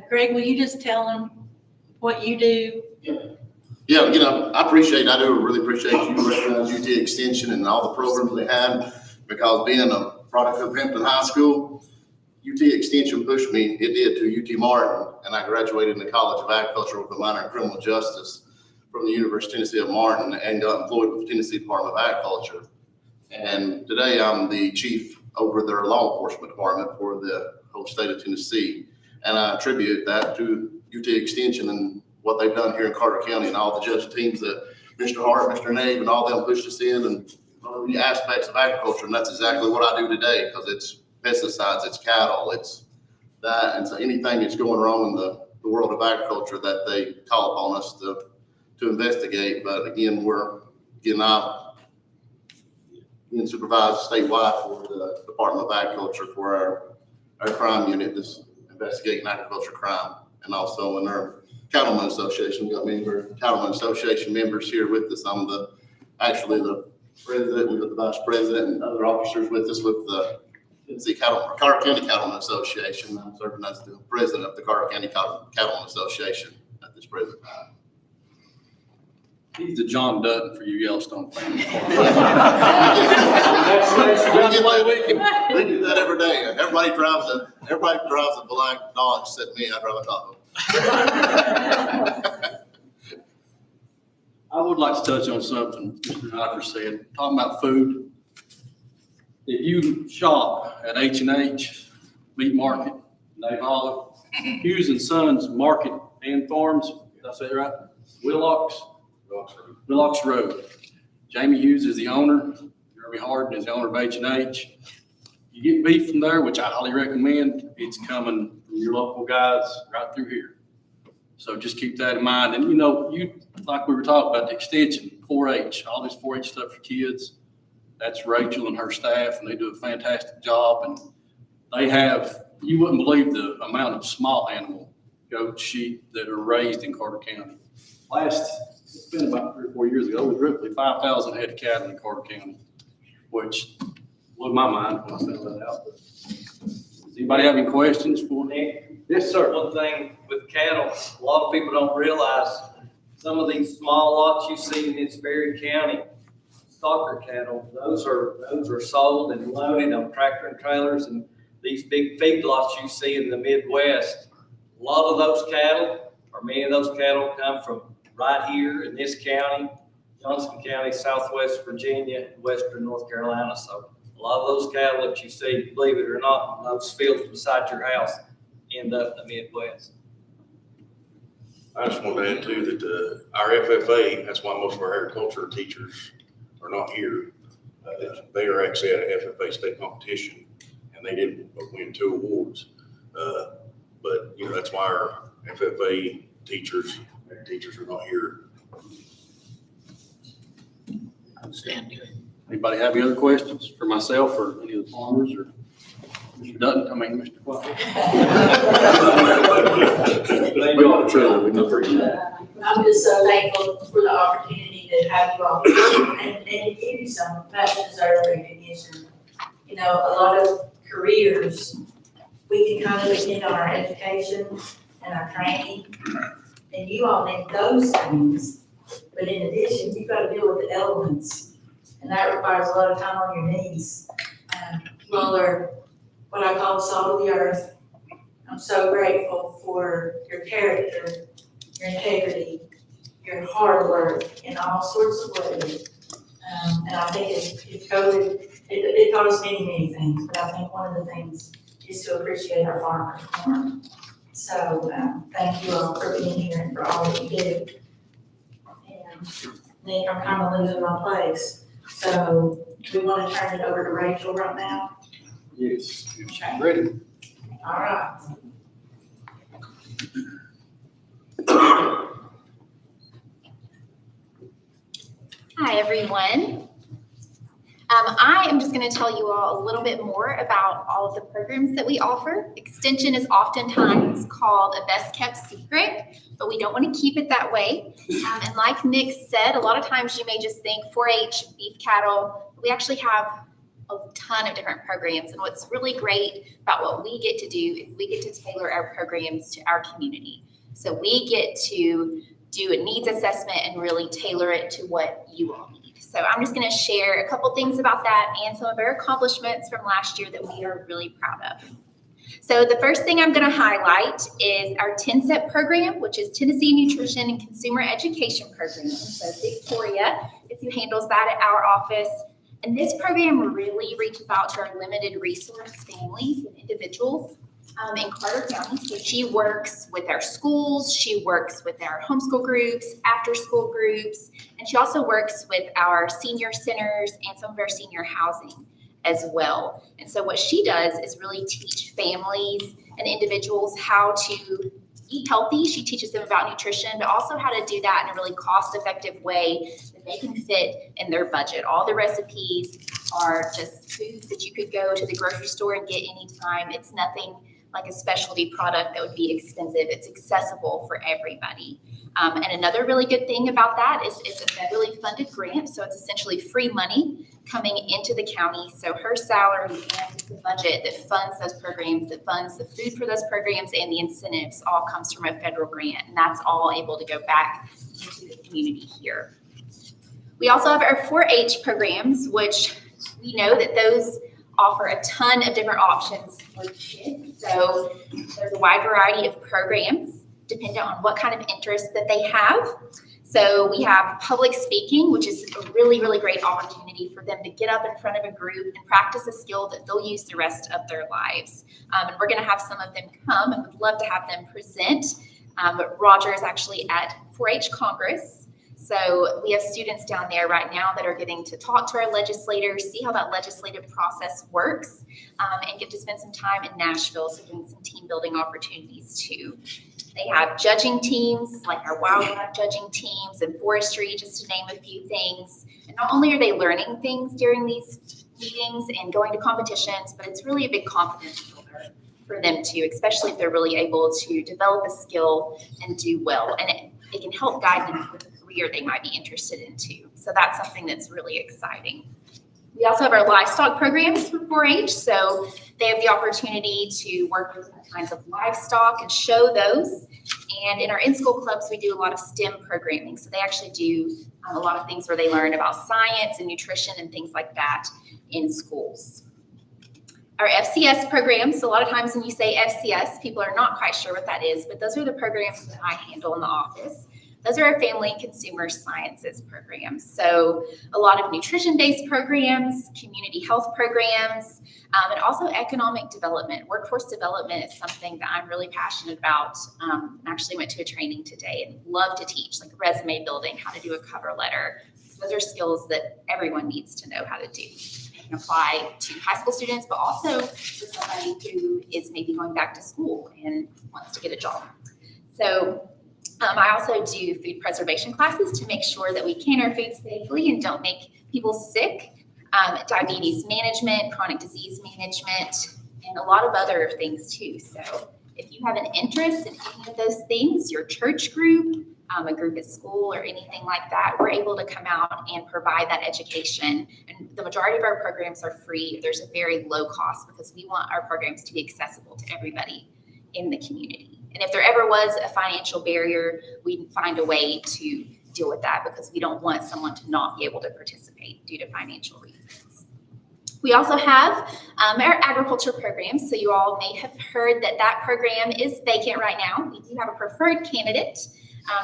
A: Greg, will you just tell them what you do?
D: Yeah, I do really appreciate you recognize UT Extension and all the programs they have, because being a product of Hampton High School, UT Extension pushed me, it did, to UT Martin, and I graduated in the College of Agriculture with a minor in criminal justice from the University of Tennessee at Martin, and got employed with the Tennessee Department of Agriculture. And today I'm the chief over their law enforcement department for the whole state of Tennessee. And I attribute that to UT Extension and what they've done here in Carter County and all the judge teams that Mr. Hart, Mr. Nave, and all them pushed us in, and all the aspects of agriculture. And that's exactly what I do today, because it's pesticides, it's cattle, it's that. And so anything that's going wrong in the world of agriculture that they call upon us to investigate. But again, we're getting out, being supervised statewide for the Department of Agriculture for our crime unit, this investigating agriculture crime, and also in our Cattlemen Association. We've got many of our Cattlemen Association members here with us. I'm actually the president, we've got the vice president and other officers with us with the Carter County Cattlemen Association. I'm serving as the president of the Carter County Cattlemen Association at this present time.
N: He's the John Dutton for you Yellowstone fans.
D: We do that every day. Everybody drives a black dog except me. I drive a Tahoe.
N: I would like to touch on something Mr. Hyder said, talking about food. If you shop at H&H, Meat Market, Dave Holler, Hughes and Sons Market and Farms, did I say it right? Willocks Road. Jamie Hughes is the owner. Jeremy Harden is the owner of H&H. you get beef from there, which I highly recommend, it's coming from your local guys right through here. So just keep that in mind. And like we were talking about the extension, 4-H, all this 4-H stuff for kids, that's Rachel and her staff, and they do a fantastic job. And they have, you wouldn't believe the amount of small animal goat, sheep that are raised in Carter County. It's been about 3 or 4 years ago, it was roughly 5,000 head of cattle in Carter County, which blew my mind when I found that out. Does anybody have any questions for me? Yes, sir.
Q: One thing with cattle, a lot of people don't realize some of these small lots you see in this very county, stocker cattle, those are sold and loaded on tractor and trailers, and these big feedlots you see in the Midwest, a lot of those cattle, or many of those cattle come from right here in this county, Johnson County, Southwest Virginia, and Western North Carolina. So a lot of those cattle that you see, believe it or not, in those fields beside your house end up in the Midwest.
I: I just want to add too that our FFA, that's why most of our agriculture teachers are not here. They are actually at a FFA state competition and they did win 2 awards. But that's why our FFA teachers are not here.
N: Outstanding. Anybody have any other questions for myself or any of the farmers or Mr. Dutton? Mr. Clark.
A: I'm just so thankful for the opportunity to have you all here and to give you some much deserved recognition. A lot of careers, we can kind of depend on our education and our training, and you all need those things. But in addition, you've got to deal with the elements, and that requires a lot of time on your knees. You all are what I call the salt of the earth. I'm so grateful for your character, your integrity, your hard work in all sorts of ways. And I think it taught us many things, but I think one of the things is to appreciate our farmers more. So thank you all for being here and for all that you do. And Nick, I'm kind of losing my place. So we want to turn it over to Rachel right now.
N: Yes.
A: Okay.
N: Ready?
A: All right.
R: Hi, everyone. I am just going to tell you all a little bit more about all of the programs that we offer. Extension is oftentimes called a best kept secret, but we don't want to keep it that way. And like Nick said, a lot of times you may just think 4-H, beef cattle. We actually have a ton of different programs. And what's really great about what we get to do is we get to tailor our programs to our community. So we get to do a needs assessment and really tailor it to what you all need. So I'm just going to share a couple things about that and some of our accomplishments from last year that we are really proud of. So the first thing I'm going to highlight is our TNCEP program, which is Tennessee Nutrition and Consumer Education Program. So Victoria is who handles that at our office. And this program really reaches out to our limited resource families and individuals in Carter County. So she works with our schools, she works with our homeschool groups, after school groups, and she also works with our senior centers and some of our senior housing as well. And so what she does is really teach families and individuals how to eat healthy. She teaches them about nutrition, but also how to do that in a really cost-effective way that they can fit in their budget. All the recipes are just foods that you could go to the grocery store and get anytime. It's nothing like a specialty product that would be expensive. It's accessible for everybody. And another really good thing about that is it's a federally funded grant, so it's essentially free money coming into the county. So her salary and the budget that funds those programs, that funds the food for those programs and the incentives all comes from a federal grant, and that's all able to go back into the community here. We also have our 4-H programs, which we know that those offer a ton of different options for kids. So there's a wide variety of programs depending on what kind of interest that they have. So we have public speaking, which is a really, really great opportunity for them to get up in front of a group and practice a skill that they'll use the rest of their lives. And we're going to have some of them come and would love to have them present. But Roger is actually at 4-H Congress So we have students down there right now that are getting to talk to our legislators, see how that legislative process works, and get to spend some time in Nashville, so doing some team building opportunities too. They have judging teams, like our wildlife judging teams and forestry, just to name a few things. And not only are they learning things during these meetings and going to competitions, but it's really a big confidence builder for them too, especially if they're really able to develop a skill and do well. And it can help guide them with a career they might be interested in too. So that's something that's really exciting. We also have our livestock programs for 4-H. So they have the opportunity to work with different kinds of livestock and show those. And in our in-school clubs, we do a lot of STEM programming. So they actually do a lot of things where they learn about science and nutrition and things like that in schools. Our FCS programs, so a lot of times when you say FCS, people are not quite sure what that is, but those are the programs that I handle in the office. Those are our family and consumer sciences programs. So a lot of nutrition-based programs, community health programs, and also economic development. Workforce development is something that I'm really passionate about. I actually went to a training today and love to teach, like resume building, how to do a cover letter. Those are skills that everyone needs to know how to do. Can apply to high school students, but also for somebody who is maybe going back to school and wants to get a job. So I also do food preservation classes to make sure that we can our food safely and don't make people sick. Diabetes management, chronic disease management, and a lot of other things too. So if you have an interest in any of those things, your church group, a group at school or anything like that, we're able to come out and provide that education. And the majority of our programs are free. There's a very low cost because we want our programs to be accessible to everybody in the community. And if there ever was a financial barrier, we'd find a way to deal with that because we don't want someone to not be able to participate due to financial reasons. We also have our agriculture program. So you all may have heard that that program is vacant right now. We do have a preferred candidate.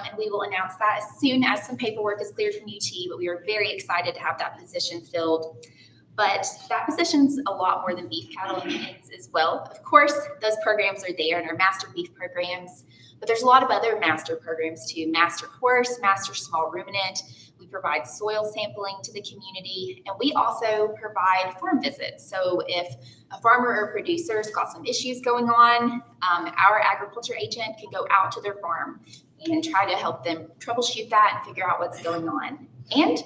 R: And we will announce that as soon as some paperwork is cleared from UT, but we are very excited to have that position filled. But that position's a lot more than beef cattle and pigs as well. Of course, those programs are there in our master beef programs, but there's a lot of other master programs too. Master horse, master small ruminant. We provide soil sampling to the community, and we also provide farm visits. So if a farmer or producer has got some issues going on, our agriculture agent can go out to their farm and try to help them troubleshoot that and figure out what's going on. And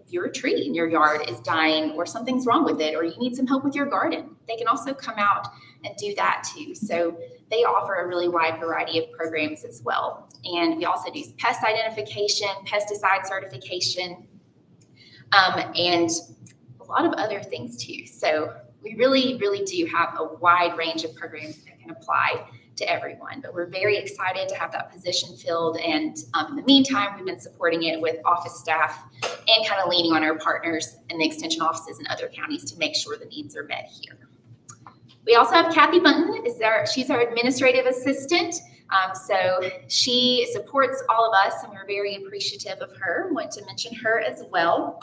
R: if your tree in your yard is dying or something's wrong with it, or you need some help with your garden, they can also come out and do that too. So they offer a really wide variety of programs as well. And we also do pest identification, pesticide certification, and a lot of other things too. So we really, really do have a wide range of programs that can apply to everyone, but we're very excited to have that position filled. And in the meantime, we've been supporting it with office staff and kind of leaning on our partners in the extension offices in other counties to make sure the needs are met here. We also have Kathy Bunton, she's our administrative assistant. So she supports all of us and we're very appreciative of her. Want to mention her as well.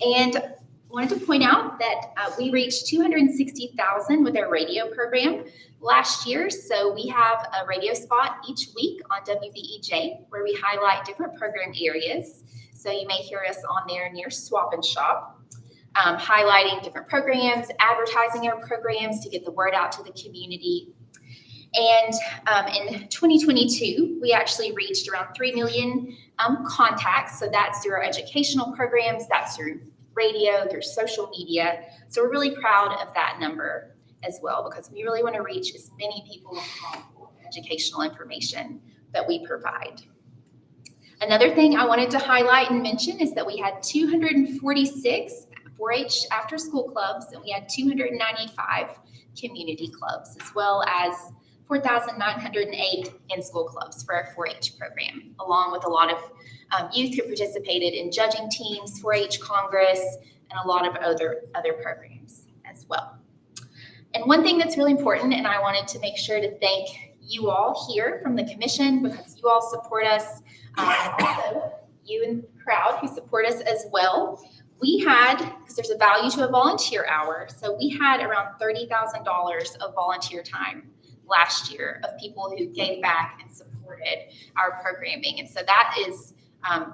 R: And wanted to point out that we reached 260,000 with our radio program last year. So we have a radio spot each week on WBEJ where we highlight different program areas. So you may hear us on there near Swap and Shop, highlighting different programs, advertising our programs to get the word out to the community. And in 2022, we actually reached around 3 million contacts. So that's through our educational programs, that's through radio, through social media. So we're really proud of that number as well, because we really want to reach as many people as possible with educational information that we provide. Another thing I wanted to highlight and mention is that we had 246 4-H after school clubs, and we had 295 community clubs, as well as 4,908 in-school clubs for our 4-H program, along with a lot of youth who participated in judging teams, 4-H Congress, and a lot of other programs as well. And one thing that's really important, and I wanted to make sure to thank you all here from the commission because you all support us, and also you and the crowd who support us as well. We had, because there's a value to a volunteer hour, so we had around $30,000 of volunteer time last year of people who gave back and supported our programming. And so that is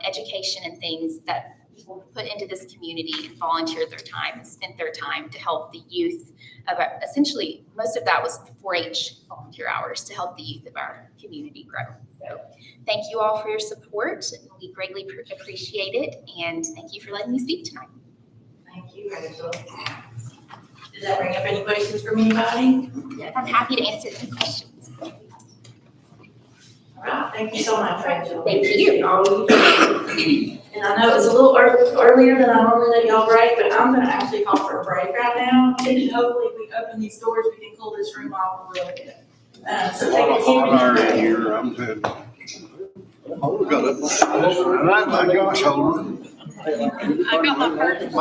R: education and things that people put into this community and volunteered their time and spent their time to help the youth of essentially, most of that was 4-H volunteer hours to help the youth of our community grow. So thank you all for your support. We greatly appreciate it. And thank you for letting me speak tonight.
A: Thank you, Rachel. Did that bring up any questions from anybody?
R: Yes, I'm happy to answer any questions.
A: All right, thank you so much, Rachel.
R: Thank you.
A: All you do. And I know it's a little earlier than I normally let y'all break, but I'm gonna actually call for a break right now. And hopefully if we open these doors, we can cool this room off a little bit. So take a 10-minute break.
G: Here, I'm good. Oh, we got it. Oh my gosh, hold on.
R: I got my purse.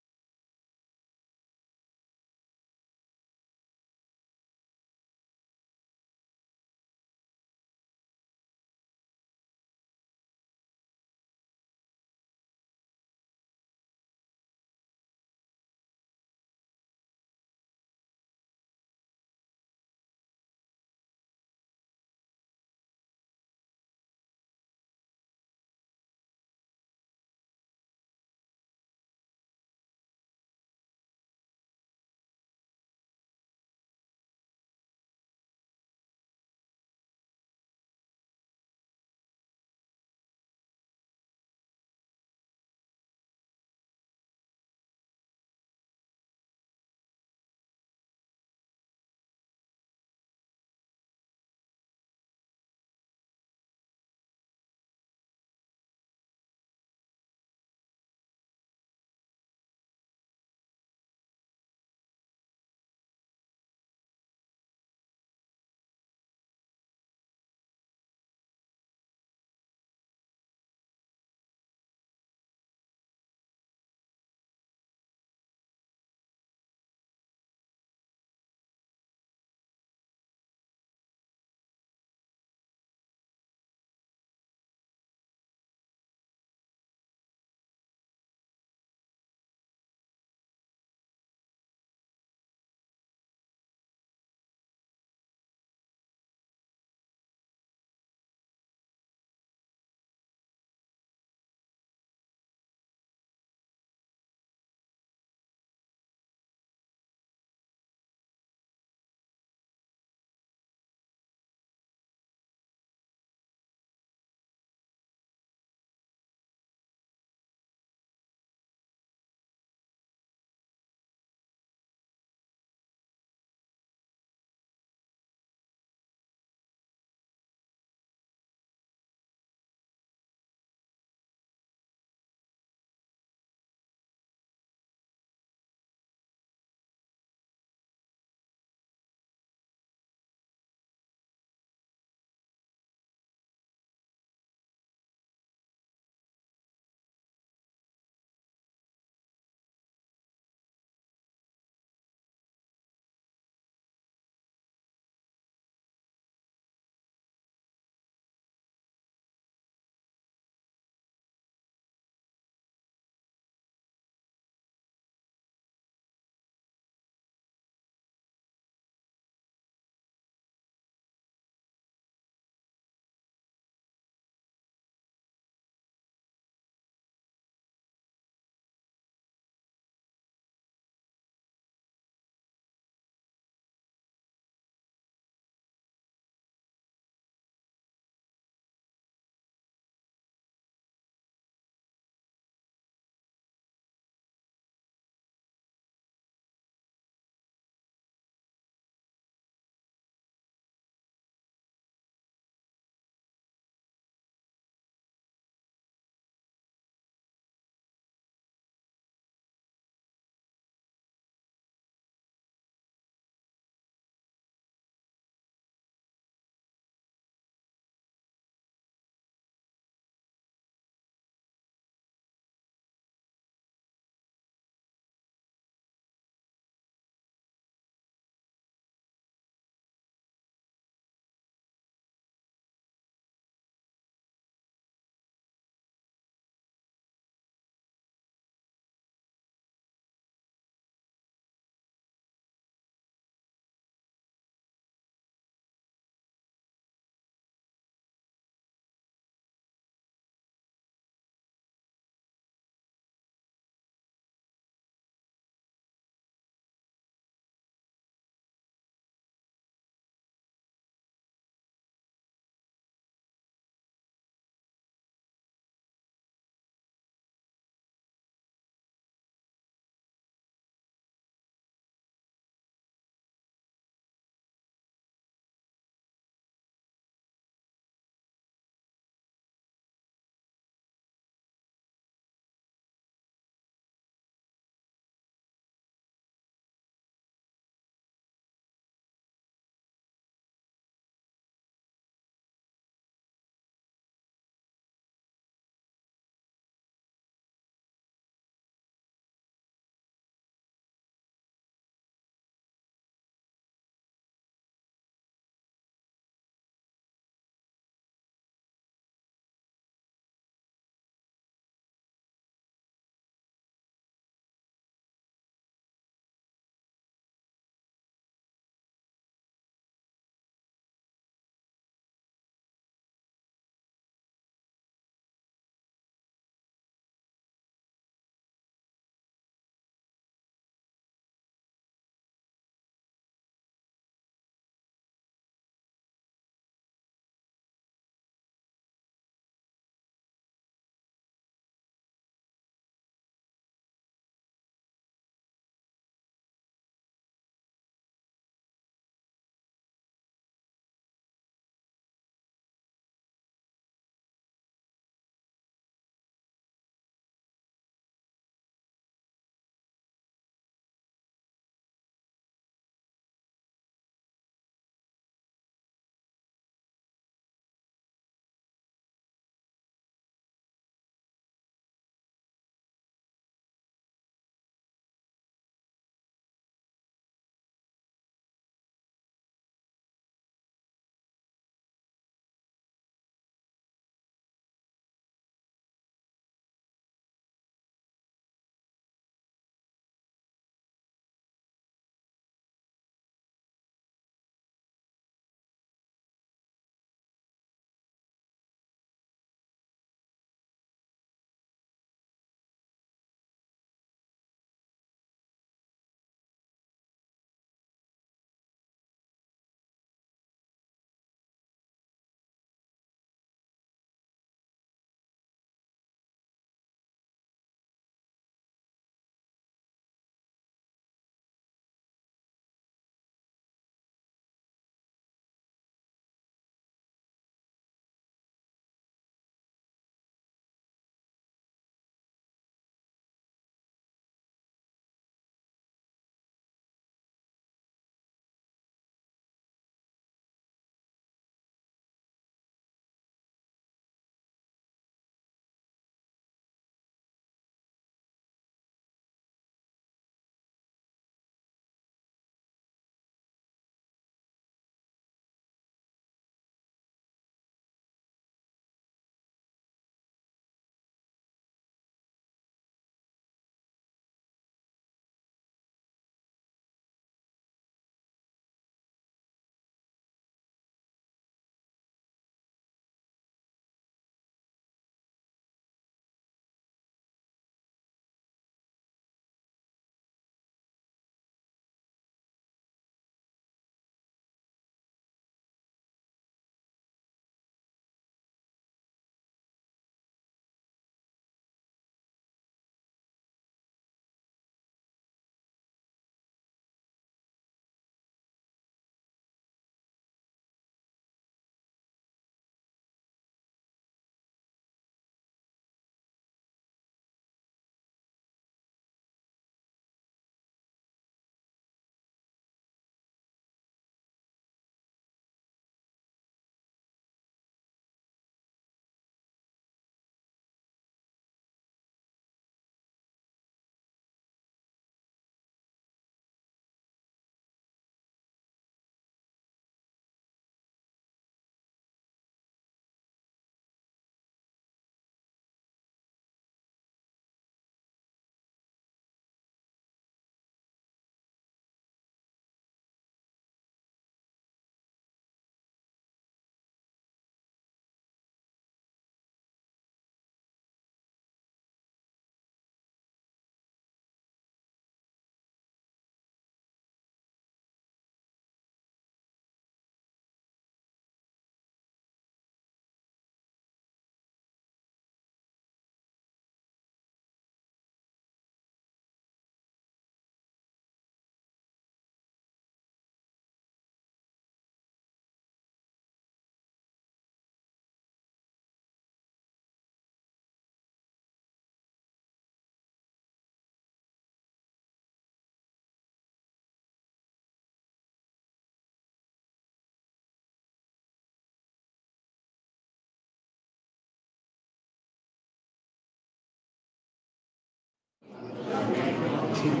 A: Let's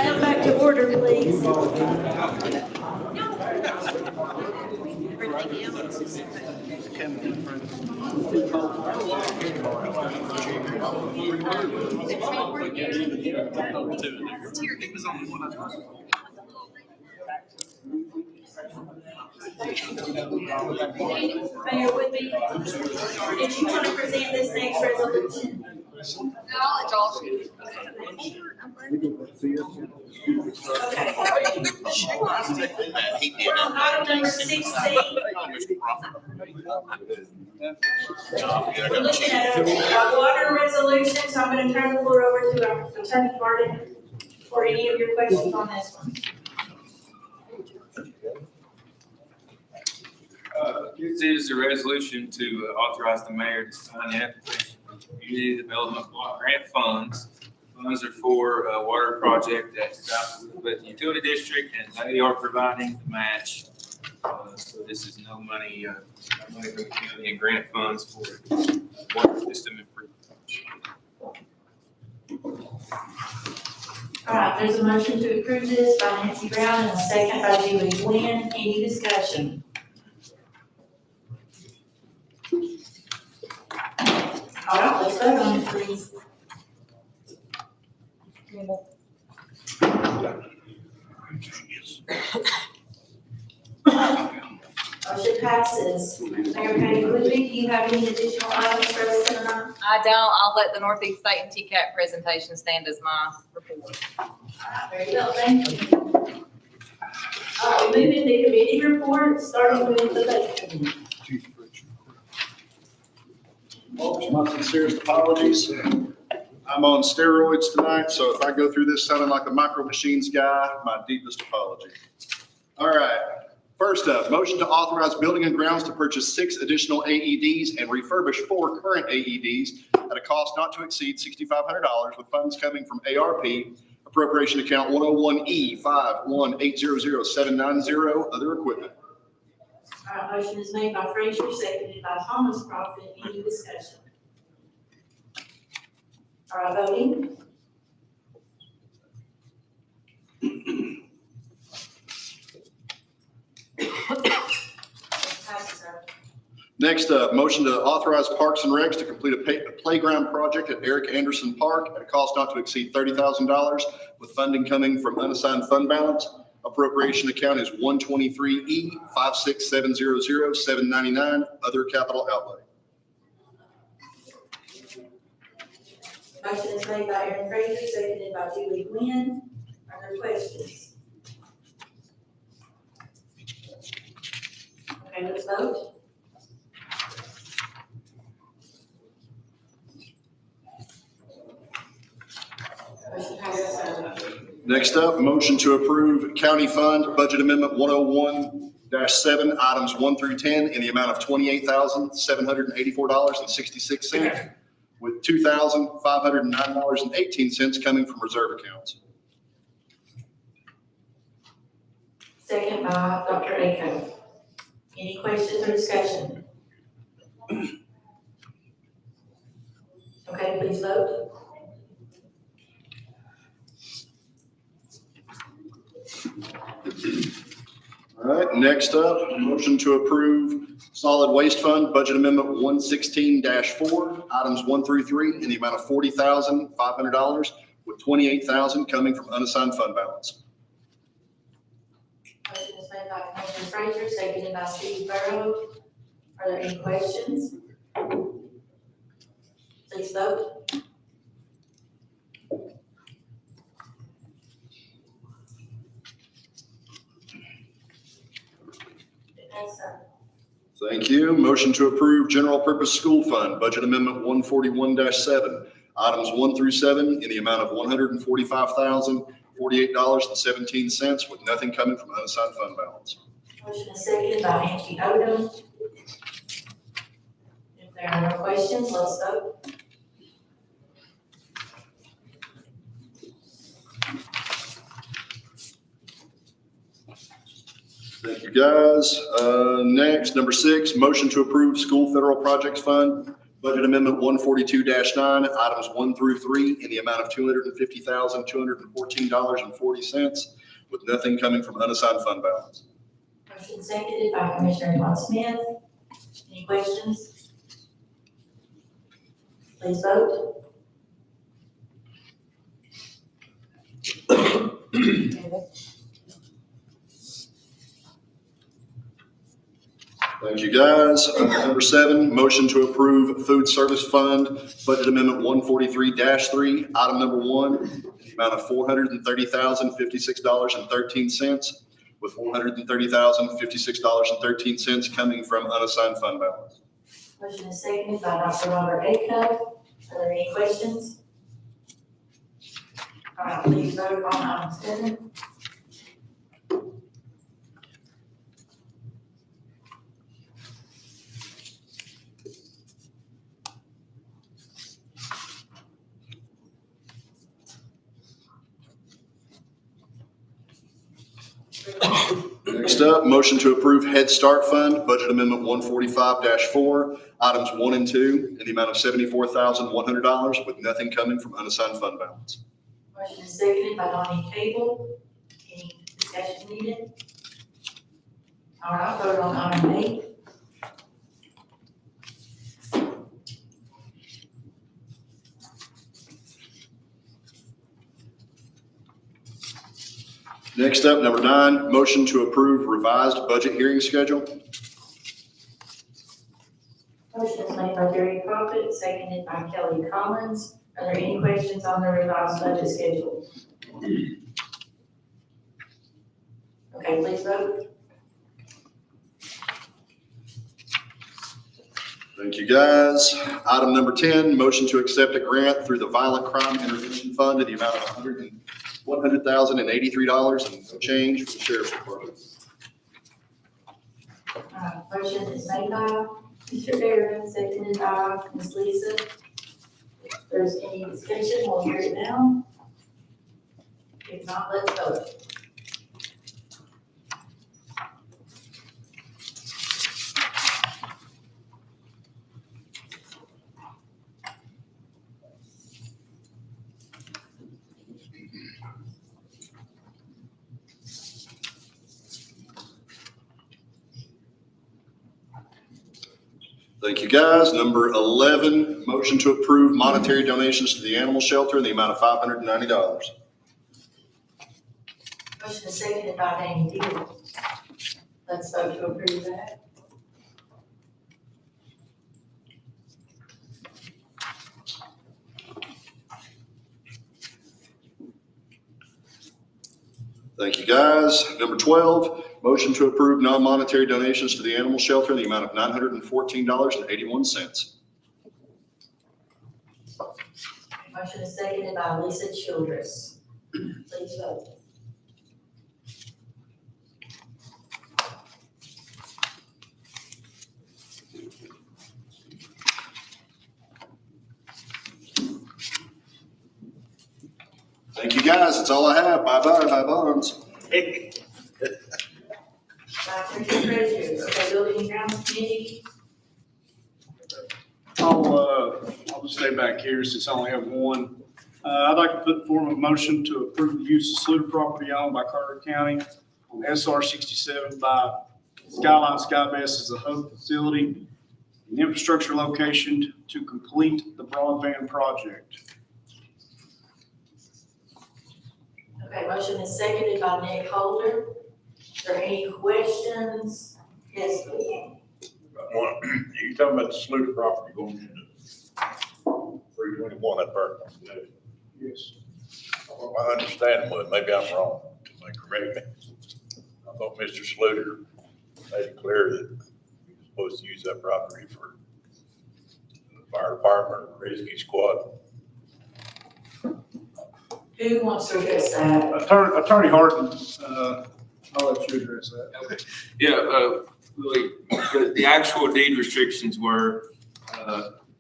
A: come back to order, please. Mayor Whitby, did you want to present this next resolution?
C: I'll let y'all shoot.
A: Item number 16. We're looking at a water resolution, so I'm going to turn the floor over to our Attorney Martin for any of your questions on this one.
L: This is a resolution to authorize the mayor to sign the application for community development block grant funds. Funds are for a water project at South Elizabeth Utility District, and they are providing the match. So this is no money from the county and grant funds for water system improvement.
A: All right, there's a motion to approve this by Nancy Brown and a second by Julie Gwynn. Any discussion? All right, let's vote on it, please. Motion passes. Mayor Patty Woodby, do you have any additional items for us tonight?
C: I don't, I'll let the Northeast State and TCAP presentation stand as my report.
A: All right, very well, thank you. All right, we move into committee reports, starting with the budget committee.
B: Folks, my sincerest apologies. I'm on steroids tonight, so if I go through this sounding like a Micro Machines guy, my deepest apology. All right, first up, motion to authorize Building and Grounds to purchase 6 additional AEDs and refurbish 4 current AEDs at a cost not to exceed $6,500 with funds coming from ARP, appropriation account 101E518000790, other equipment.
A: All right, motion is made by Frazier, seconded by Thomas Crawford. Any discussion? All right, voting. Passes, sir.
B: Next up, motion to authorize Parks and Recs to complete a playground project at Eric Anderson Park at a cost not to exceed $30,000 with funding coming from unassigned fund balance. Appropriation account is 123E567000799, other capital outlay.
A: Motion is made by Aaron Frazier, seconded by Julie Gwynn. Are there questions? Okay, let's vote. Motion passes, sir.
B: Next up, motion to approve county fund budget amendment 101-7, items 1 through 10 in the amount of $28,784.66 with $2,509.18 coming from reserve accounts.
A: Second by Dr. Acuff. Any questions or discussion? Okay, please vote.
B: All right, next up, motion to approve solid waste fund budget amendment 116-4, items 1 through 3 in the amount of $40,500 with $28,000 coming from unassigned fund balance.
A: Motion is made by Commissioner Frazier, seconded by Steve Burrow. Are there any questions? Please vote. Yes, sir.
B: Thank you. Motion to approve general purpose school fund budget amendment 141-7, items 1 through 7 in the amount of $145,048.17 with nothing coming from unassigned fund balance.
A: Motion is seconded by Angie Odom. If there are no questions, let's vote.
B: Thank you, guys. Next, number 6, motion to approve school federal projects fund
D: Budget Amendment 142-9, items 1 through 3, in the amount of $250,214.40, with nothing coming from unassigned fund balance.
A: Motion seconded by Commissioner Todd Smith. Any questions? Please vote.
D: Thank you, guys. Number 7, motion to approve Food Service Fund, Budget Amendment 143-3, item number 1, in the amount of $430,056.13, with $430,056.13 coming from unassigned fund balance.
A: Motion is seconded by Dr. Robert A. Cup. Are there any questions? All right, please vote on item 7.
D: Next up, motion to approve Head Start Fund, Budget Amendment 145-4, items 1 and 2, in the amount of $74,100, with nothing coming from unassigned fund balance.
A: Motion is seconded by Donnie Cable. Any discussion needed? All right, vote on item 8.
D: Next up, number 9, motion to approve revised budget hearing schedule.
A: Motion is made by Gary Prophet, seconded by Kelly Collins. Are there any questions on the revised budget schedule? Okay, please vote.
D: Thank you, guys. Item number 10, motion to accept a grant through the Violent Crime Intervention Fund in the amount of $100,083 and some change for the Sheriff's Department.
A: Motion is made by Mr. Barron, seconded by Ms. Lisa. If there's any discussion, we'll hear it now. If not, let's vote.
D: Thank you, guys. Number 11, motion to approve monetary donations to the animal shelter in the amount of $590.
A: Motion is seconded by Danny Deal. Let's vote to approve that.
D: Thank you, guys. Number 12, motion to approve non-monetary donations to the animal shelter in the amount of $914.81.
A: Motion is seconded by Lisa Childress. Please vote.
D: Thank you, guys. That's all I have. Bye-bye, bye bonds.
A: Commissioner Frazier, okay, Building and Grounds Committee.
B: I'll just stay back here since I only have one. I'd like to put form a motion to approve the use of Sluter property owned by Carter County on SR 67 by Skyline Skybest as a hub facility and infrastructure location to complete the broadband project.
A: Okay, motion is seconded by Nick Holder. Is there any questions? Yes, please.
I: You talking about the Sluter property going into 321 at Burton?
B: Yes.
I: Well, my understanding was, maybe I'm wrong, like, correct me. I thought Mr. Sluter made it clear that he was supposed to use that property for the fire department, or rescue squad.
A: Who wants to address that?
B: Attorney Harden, I'll let you address that.
L: Okay. Yeah, really, the actual deed restrictions were,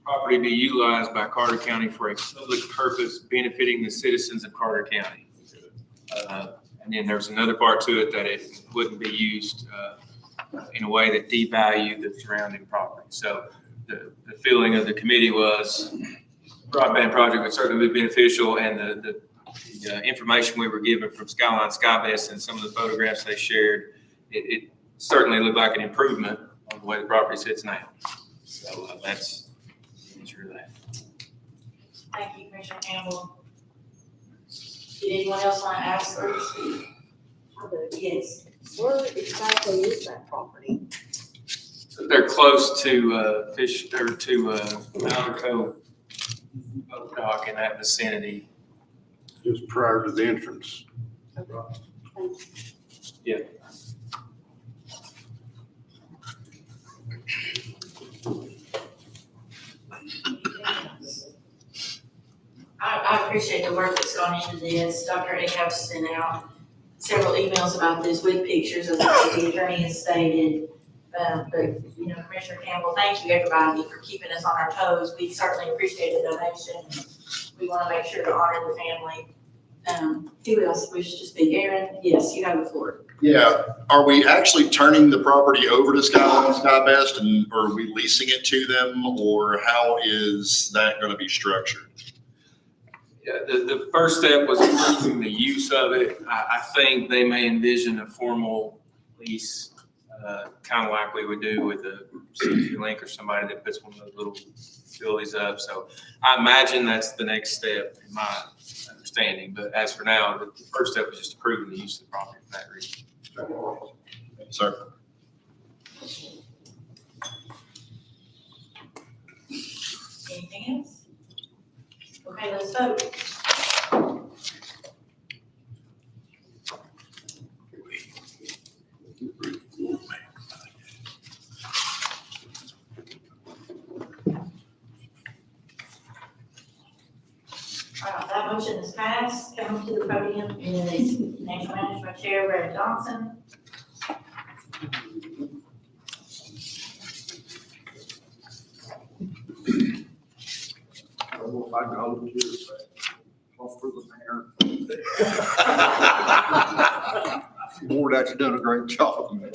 L: property be utilized by Carter County for a public purpose benefiting the citizens of Carter County. And then there's another part to it that it wouldn't be used, in a way that devalued the surrounding property. So the feeling of the committee was broadband project would certainly be beneficial, and the information we were given from Skyline Skybest and some of the photographs they shared, it certainly looked like an improvement on the way the property sits now. So that's the answer to that.
A: Thank you, Commissioner Campbell. Did anyone else want to ask or speak? Yes.
H: Where exactly is that property?
L: They're close to Fish, or to Outer Cove Boat Dock, in that vicinity.
I: Just prior to the entrance.
L: Yeah.
A: I appreciate the work that's gone into this. Dr. Ahab sent out several emails about this with pictures of what the attorney has stated. But, you know, Commissioner Campbell, thank you everybody for keeping us on our toes. We certainly appreciate the donation. We want to make sure to honor the family. Who else wishes to speak? Aaron, yes, you have the floor.
G: Yeah, are we actually turning the property over to Skyline Skybest, and or are we leasing it to them, or how is that going to be structured?
L: Yeah, the first step was approving the use of it. I think they may envision a formal lease, kind of like we would do with a CenturyLink or somebody that puts one of those little facilities up. So I imagine that's the next step in my understanding. But as for now, the first step was just approving the use of the property for that reason.
G: Sir.
A: Anything else? Okay, let's vote. All right, that motion is passed. Coming to the podium is National Management Chair Brad Johnson.
B: I don't know if I can hold it here, but off for the mayor. Board actually done a great job, man.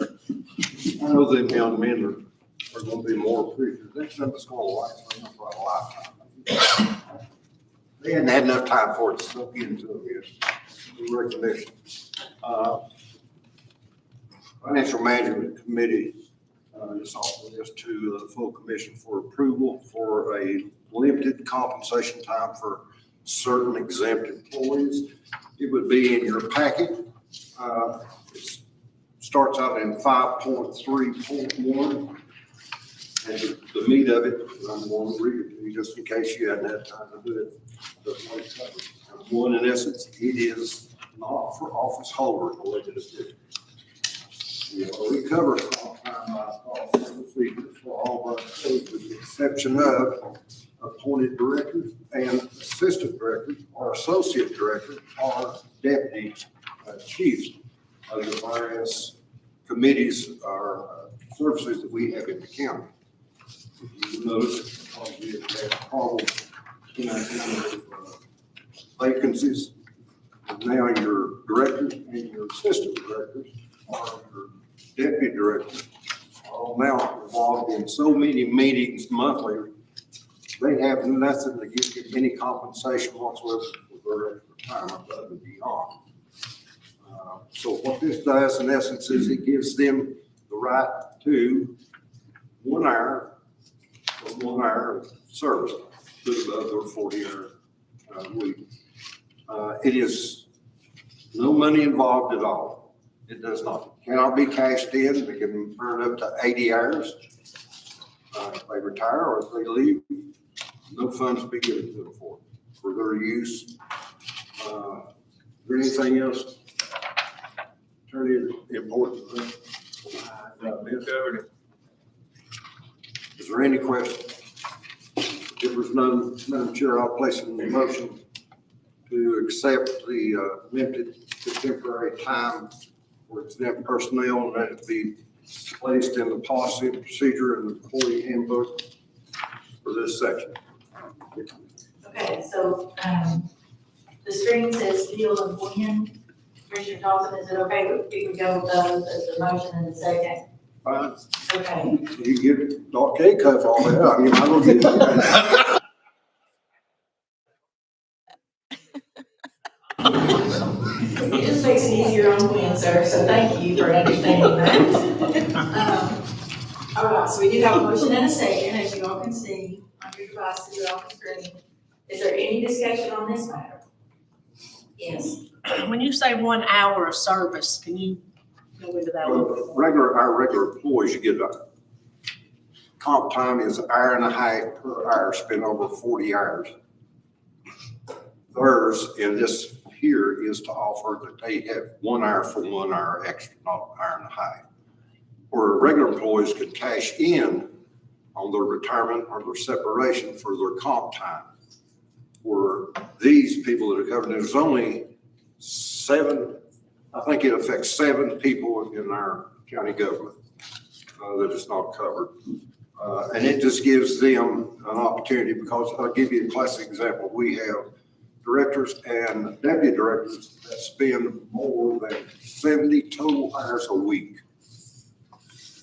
B: I know them young men are gonna be more appreciative. Next time it's gonna last for a lifetime. They hadn't had enough time for it to soak into them yet. Recognition. Financial Management Committee, just offer this to the full commission for approval for a limited compensation time for certain exempt employees. It would be in your packet. It starts out in 5.3.1. And the meat of it, I'm going to read it to you just in case you hadn't had time to do it. One, in essence, it is not for office holders elected officials. We cover comp time by office procedures for all of our codes with the exception of appointed directors and assistant directors or associate directors or deputy chiefs of the various committees or services that we have in the county. If you notice, we have had problems in our county with vacancies. Now your directors and your assistant directors or your deputy directors are all now involved in so many meetings monthly. They have nothing to give them any compensation whatsoever for their retirement above and beyond. So what this does in essence is it gives them the right to 1 hour of service to the other 40-hour week. It is no money involved at all. It does not, cannot be cashed in. They can earn up to 80 hours. If they retire or if they leave, no funds be given to them for their use. Is there anything else? Attorney, important thing? Is there any question? If there's none, Madam Chair, I'll place in the motion to accept the limited to temporary time for exempt personnel, and that it be placed in the policy and procedure and employee handbook for this section.
A: Okay, so, the screen says Field and William. Commissioner Johnson, is it okay if we can go with those as the motion in the second?
O: Fine.
A: Okay.
O: You get dark egg cuff all that, I mean, I don't get it.
A: It just makes it easier on me, sir, so thank you for understanding that. All right, so we do have a motion and a second, as you all can see on your devices, you're off the screen. Is there any discussion on this matter? Yes.
S: When you say 1 hour of service, can you go into that a little bit more?
O: Our regular employees, you get a comp time is an hour and a half per hour, spent over 40 hours. Theirs in this here is to offer that they have 1 hour for 1 hour extra, not an hour and a half. Where regular employees could cash in on their retirement or their separation for their comp time. Where these people that are covered, there's only 7, I think it affects 7 people in our county government that is not covered. And it just gives them an opportunity, because I'll give you a classic example. We have directors and deputy directors that spend more than 70 total hours a week.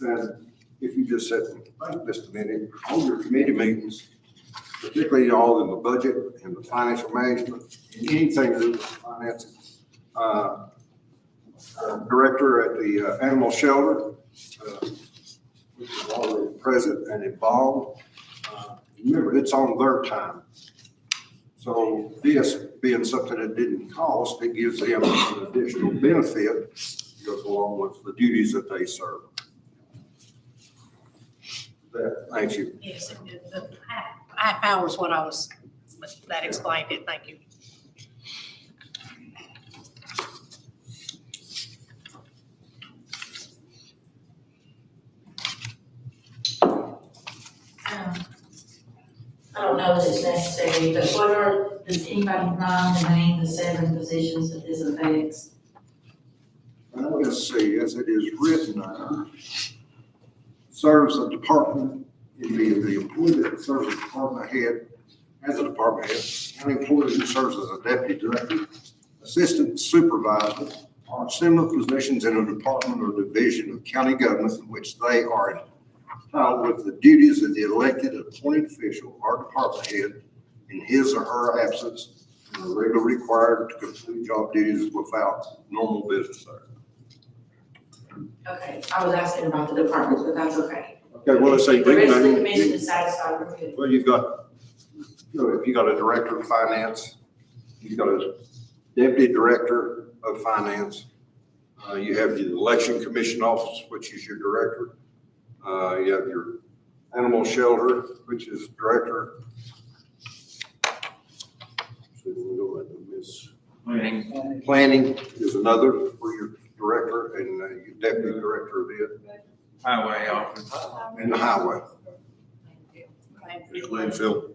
O: And if you just said, think just a minute, on your committee meetings, particularly all in the budget and the financial management, anything to do with finances. Our director at the animal shelter, which is already present and involved. Remember, it's on their time. So this being something that didn't cost, it gives them an additional benefit that goes along with the duties that they serve. Thank you.
S: Yes, the half hour is what I was, that explained it, thank you.
A: I don't know that it's necessary, but does anybody mind to name the 7 positions that this affects?
O: Let's see, as it is written, serves a department, the employee that serves as department head, as a department head, an employee who serves as a deputy director, assistant supervisor, or similar positions in a department or division of county government in which they are entitled with the duties of the elected appointed official or department head in his or her absence, and are regularly required to complete job duties without normal business hours.
A: Okay, I was asking about the departments, but that's okay.
O: Okay, well, let's say.
A: If the rest of the commission is satisfied, we're good.
O: Well, you've got, if you got a director of finance, you've got a deputy director of finance, you have the election commission office, which is your director. You have your animal shelter, which is director. So we'll go ahead and miss. Planning is another for your director and your deputy director of it.
L: Highway office.
O: And the highway. Landfill.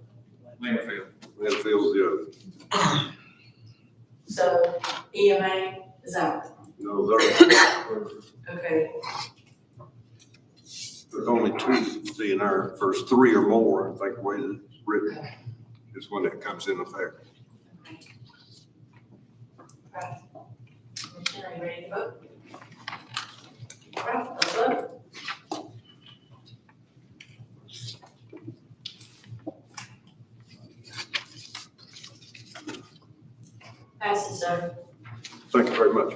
L: Landfill.
O: Landfill's the other.
A: So EMA is out.
O: No, they're,
A: Okay.
O: there's only 2 CNR, first 3 or more, I think the way that it's written is when it comes in effect.
A: Right. Commissioner, are you ready to vote? All right, let's vote. Passes, sir.
O: Thank you very much.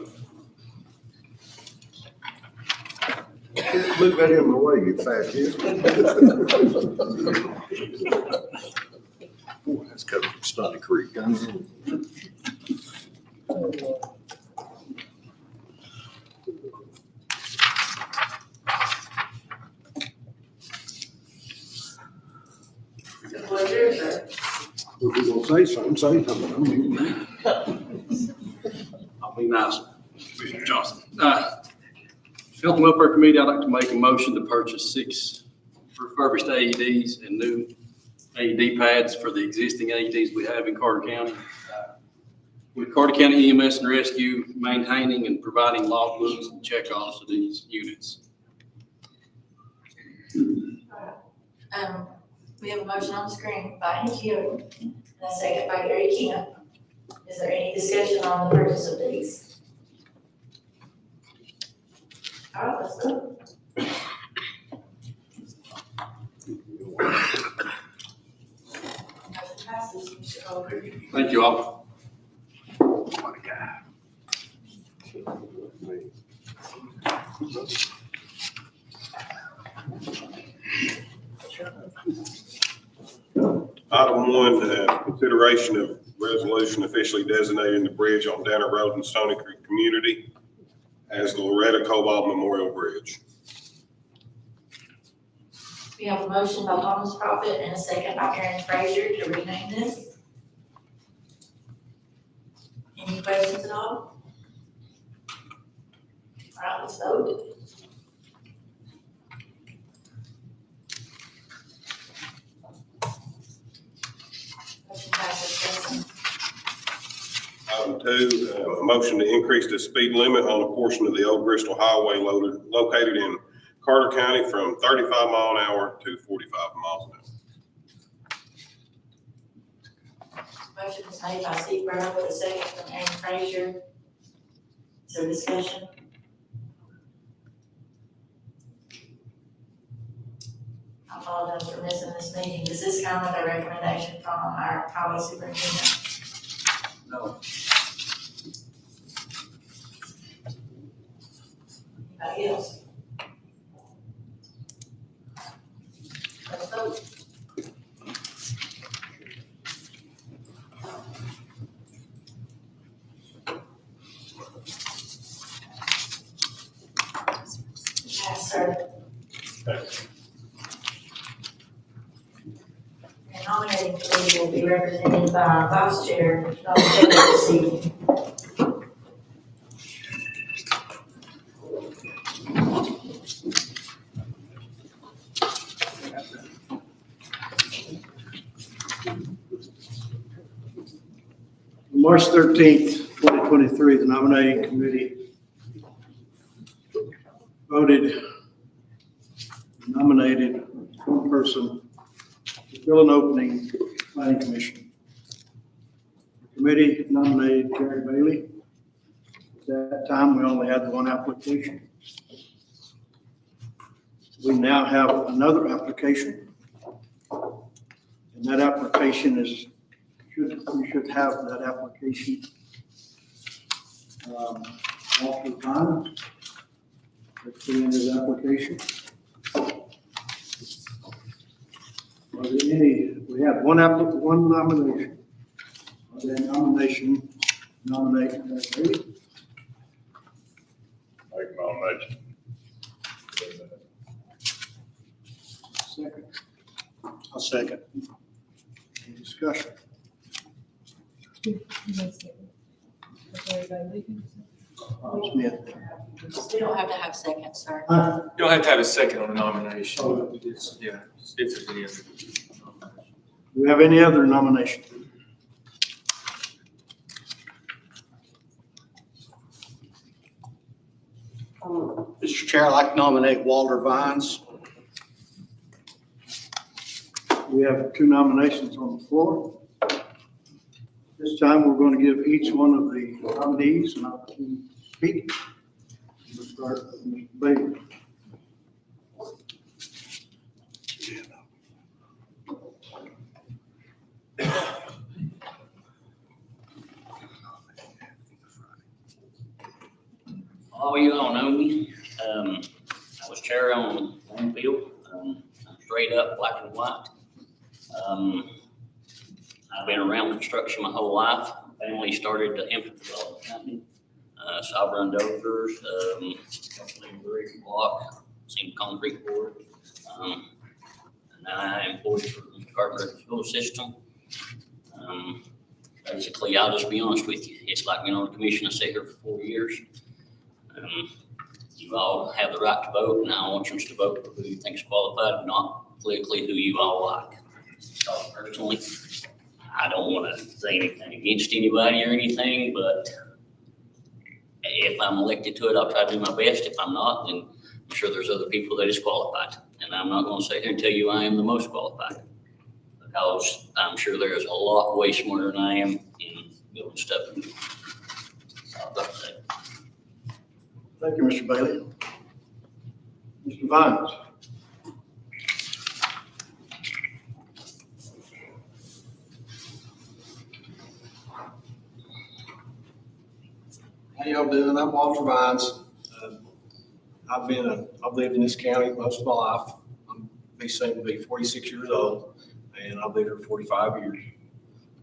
O: Move that in my way, you fat kid. Boy, that's coming from Stony Creek.
A: What's yours, sir?
O: If you're gonna say something, say something. I mean,
N: I'll be nice, Commissioner Johnson. Health and Welfare Committee, I'd like to make a motion to purchase 6 refurbished AEDs and new AED pads for the existing AEDs we have in Carter County. With Carter County EMS and Rescue maintaining and providing logbooks and checkoffs of these units.
A: We have a motion on the screen by Angie Yoder and a second by Gary Kemp. Is there any discussion on the purchase of these? All right, let's go. Motion passes. Mr. Holder.
N: Thank you all.
I: Item one, consideration of resolution officially designating the bridge on Danner Road in Stony Creek Community as the Loretta Cobalt Memorial Bridge.
A: We have a motion by Thomas Prophet and a second by Aaron Frazier to rename this. Any questions at all? All right, let's vote. Motion passes, Jason.
I: Item two, a motion to increase the speed limit on a portion of the Old Bristol Highway located in Carter County from 35 mile an hour to 45 miles an hour.
A: Motion is made by Steve Burrow with a second from Aaron Frazier. Is there discussion? I apologize for missing this meeting. Is this come with a recommendation from our highway superintendent?
N: No.
A: Anybody else? Let's vote. Yes, sir. And nominating committee will be represented by Vice Chair Dr. Taylor this evening.
B: March 13th, 2023, the nominating committee nominated one person to fill an opening for the planning commission. The committee nominated Gary Bailey. At that time, we only had one application. We now have another application. And that application is, we should have that application. Walter Vine. Let's see in his application. Are there any, we have one nomination. Are there nominate Bailey?
I: Make a nomination.
B: Second. I'll second. Any discussion? Smith.
A: We don't have to have seconds, sir.
L: You don't have to have a second on the nomination. Yeah, just if there's any other.
B: Do we have any other nominations? Mr. Chair, I'd like to nominate Walter Vines. We have two nominations on the floor. This time, we're going to give each one of the nominees an opportunity to speak. We'll start with Mr. Bailey.
T: All you all know me. I was chair on Landfill, straight up, black and white. I've been around construction my whole life. Family started the infant development company. So I've run dozers, brick, block, seen concrete board. And now I employed for the Department of the School System. Basically, I'll just be honest with you. It's like being on the commission. I sat here for 4 years. You all have the right to vote, and I want you to vote for who you think is qualified, not politically who you all like. So personally, I don't want to say anything against anybody or anything, but if I'm elected to it, I'll try to do my best. If I'm not, then I'm sure there's other people that is qualified. And I'm not going to sit here and tell you I am the most qualified, because I'm sure there is a lot way smarter than I am in building stuff. I'd like to say.
B: Thank you, Mr. Bailey. Mr. Vines.
U: How y'all doing? I'm Walter Vines. I've lived in this county most of my life. I'm soon to be 46 years old, and I've lived here 45 years.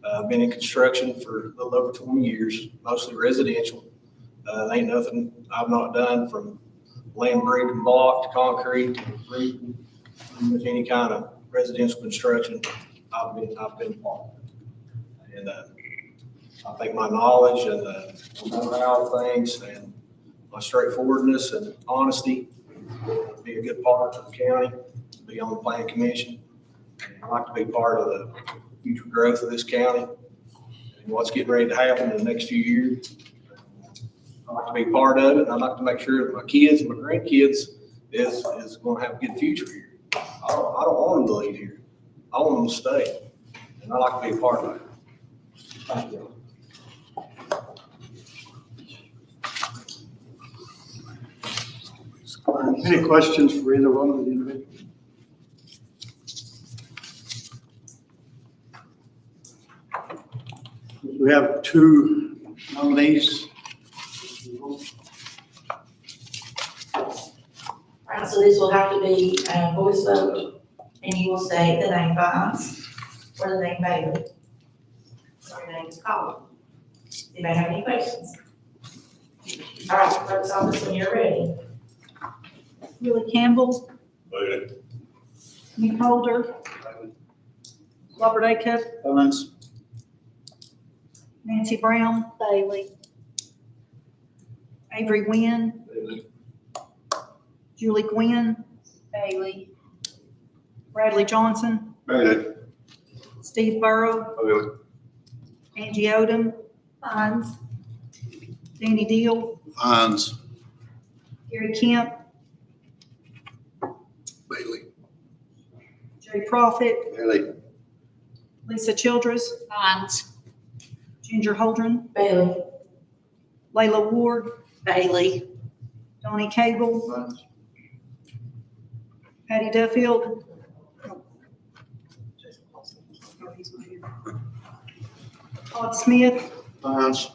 U: I've been in construction for a little over 20 years, mostly residential. Ain't nothing I've not done, from land brick and block to concrete to roofing, with any kind of residential construction. I've been part of. And I think my knowledge and know-how of things and my straightforwardness and honesty will be a good part of the county, be on the planning commission. And I'd like to be part of the future growth of this county and what's getting ready to happen in the next few years. I'd like to be part of it, and I'd like to make sure that my kids and my grandkids is going to have a good future here. I don't want them to leave here. I want them to stay, and I'd like to be a part of it. Thank you.
B: Any questions for either one of the individuals? We have two nominees.
A: Right, so this will have to be a voice vote, and you will state the name Vines or the name Bailey. Or your name is called. You may have any questions. All right, clerk's office, when you're ready.
H: Willie Campbell,
I: Bailey.
H: Nick Holder, Robert A. Cook,
B: Vines.
H: Nancy Brown, Bailey, Avery Nguyen,
I: Bailey.
H: Julie Gwynn, Bailey, Bradley Johnson,
I: Bailey.
H: Steve Burrow,
I: Bailey.
H: Angie Odom, Vines, Danny Deal,
I: Vines.
H: Gary Kemp,
I: Bailey.
H: Jerry Prophet,
I: Bailey.
H: Lisa Childress,
S: Vines.
H: Ginger Holdren,
A: Bailey.
H: Layla Ward,
S: Bailey.
H: Donnie Cable,
I: Vines.
H: Patty Duffield. Todd Smith,
I: Vines.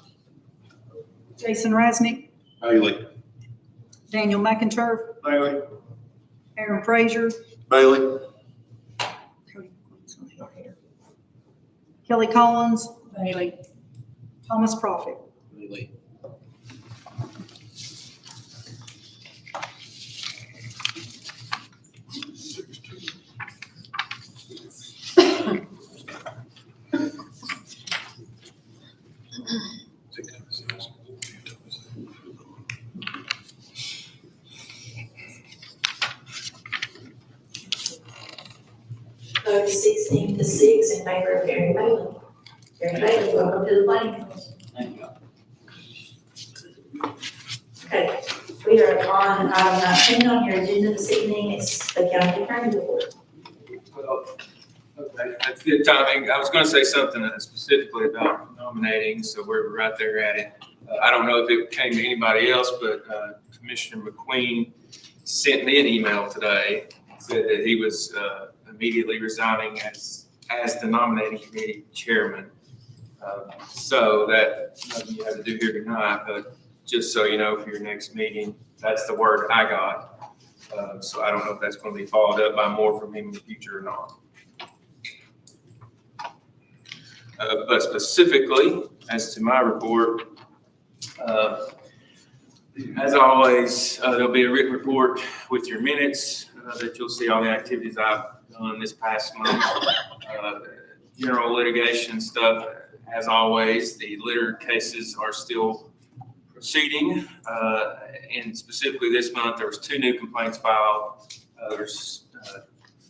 H: Jason Raznick,
I: Bailey.
H: Daniel McInturf,
I: Bailey.
H: Aaron Frazier,
I: Bailey.
H: Kelly Collins,
S: Bailey.
H: Thomas Prophet.
I: Bailey.
A: Vote is 16-6 in favor of Gary Bailey. Gary Bailey, welcome to the planning commission.
T: Thank you.
A: Okay, we are on item 19 on your agenda this evening. It's the county attorney report.
L: Well, okay, that's good timing. I was gonna say something specifically about nominating, so we're right there at it. I don't know if it came to anybody else, but Commissioner McQueen sent me an email today, said that he was immediately resigning as the nominating committee chairman. So that nothing you have to do here tonight, but just so you know, for your next meeting, that's the word I got. So I don't know if that's going to be followed up by more from him in the future or not. But specifically, as to my report, as always, there'll be a written report with your minutes that you'll see all the activities I've done this past month. General litigation stuff, as always, the litter cases are still proceeding. And specifically this month, there was 2 new complaints filed. There's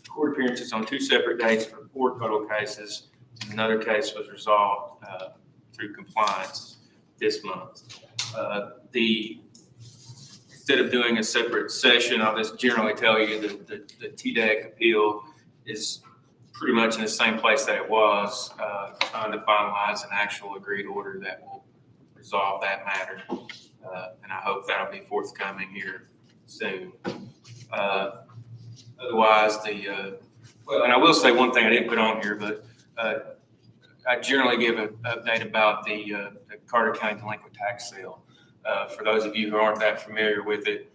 L: court appearances on 2 separate dates for 4 total cases. Another case was resolved through compliance this month. Instead of doing a separate session, I'll just generally tell you that the TDEC appeal is pretty much in the same place that it was, trying to finalize an actual agreed order that will resolve that matter. And I hope that'll be forthcoming here soon. Otherwise, well, and I will say one thing I didn't put on here, but I generally give an update about the Carter County delinquent tax sale. For those of you who aren't that familiar with it,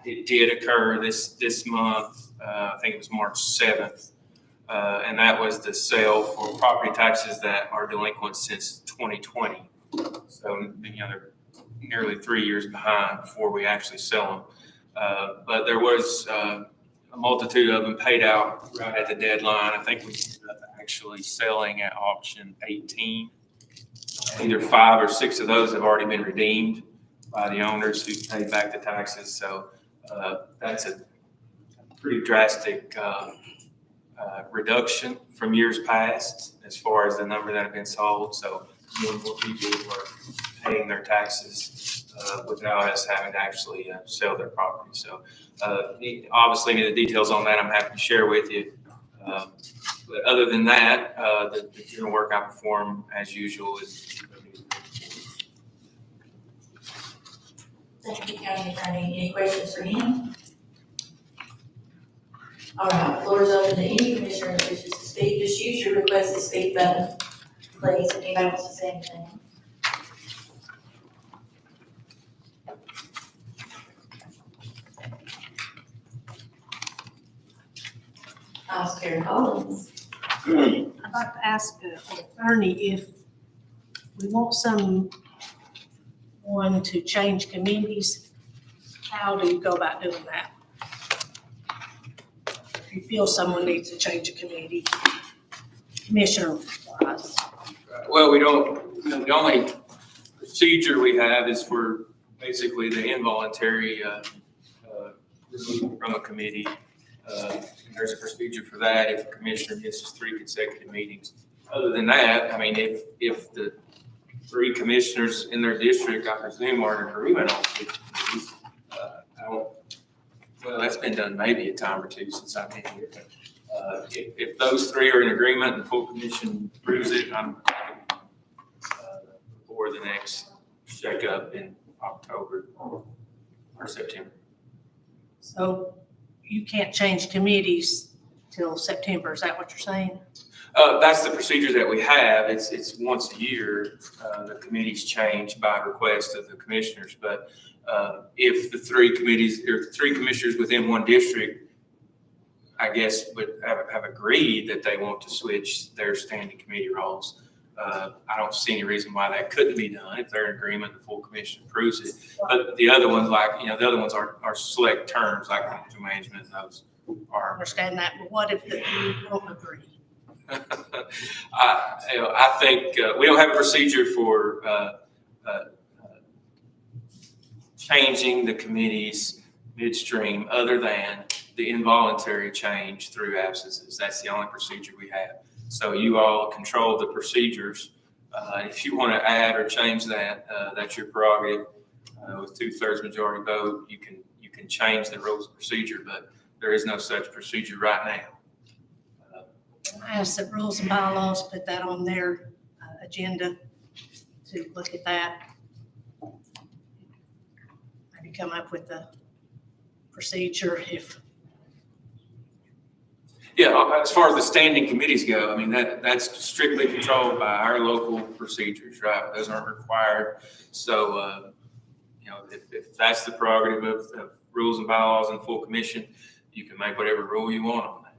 L: it did occur this month, I think it was March 7th. And that was the sale for property taxes that are delinquent since 2020. So, they're nearly 3 years behind before we actually sell them. But there was a multitude of them paid out right at the deadline. I think we ended up actually selling at auction 18. Either 5 or 6 of those have already been redeemed by the owners who paid back the taxes. So that's a pretty drastic reduction from years past as far as the number that have been sold. So more and more people are paying their taxes without us having to actually sell their property. So obviously any of the details on that I'm happy to share with you. But other than that, the general work I perform as usual is.
A: Thank you, County Attorney. Any questions for him? All right, floor is open to any commissioner that wishes to speak. Just use your request to speak button, please, if anybody wants to say anything. Oscar Collins.
S: I'd like to ask the attorney if we want someone to change committees, how do you go about doing that? If you feel someone needs to change a committee, commissioner wise.
L: Well, we don't, the only procedure we have is for basically the involuntary removal from a committee. And there's a procedure for that if a commissioner misses 3 consecutive meetings. Other than that, I mean, if the 3 commissioners in their district, I presume, are in agreement on it, well, that's been done maybe a time or 2 since I've been here. If those 3 are in agreement and the full commission approves it, I'm before the next shakeup in October or September.
S: So you can't change committees till September, is that what you're saying?
L: That's the procedure that we have. It's once a year, the committees change by request of the commissioners. But if the 3 committees or 3 commissioners within one district, I guess, would have agreed that they want to switch their standing committee roles, I don't see any reason why that couldn't be done. If they're in agreement, the full commission approves it. But the other ones, the other ones are select terms, like financial management, and those
S: I
L: are.
S: understand that, but what if you don't agree?
L: I think we don't have a procedure for changing the committees midstream other than the involuntary change through absences. That's the only procedure we have. So you all control the procedures. If you want to add or change that, that's your prerogative. With 2/3 majority vote, you can change the rules of procedure, but there is no such procedure right now.
S: I asked the rules and bylaws, put that on their agenda to look at that. Maybe come up with a procedure if.
L: Yeah, as far as the standing committees go, I mean, that's strictly controlled by our local procedures, right? Those aren't required. So, if that's the prerogative of rules and bylaws and full commission, you can make whatever rule you want on that.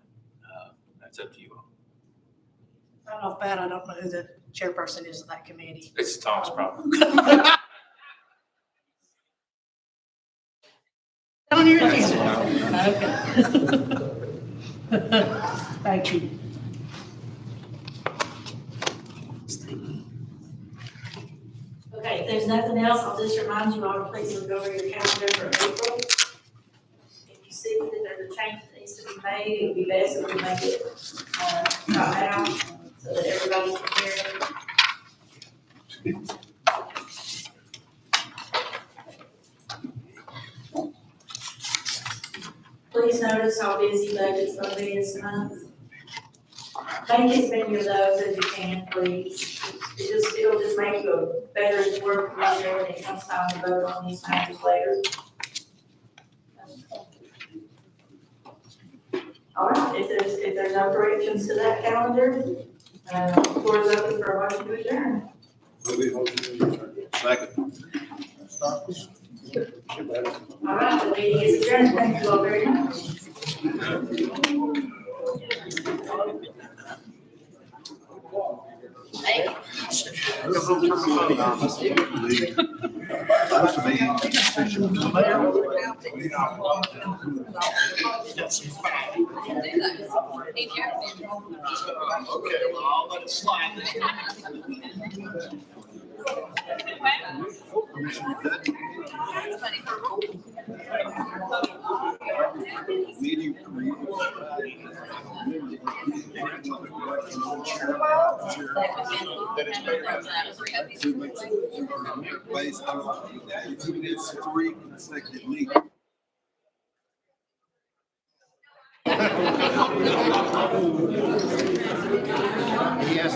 L: That's up to you all.
S: Right off bat, I don't know who the chairperson is of that committee.
L: It's Tom's problem.
S: On your agenda. Okay. Thank you.
A: Okay, if there's nothing else, I'll just remind you all to please look over your calendar for April. If you see that there's a change that needs to be made, it would be best if we make it out so that everybody can hear it. Please notice how busy budget's gonna be this month. Make as many of those as you can, please. It'll just make you a better informed commissioner when it comes time to vote on these matters later. All right, if there's no corrections to that calendar, the floor is open for a motion to adjourn.
D: Second.
A: All right, the meeting is adjourned. Thank you all very much. Thank you.
D: Okay, well, I'll let it slide.
G: Meeting based on, it's 3 consecutive meetings. He has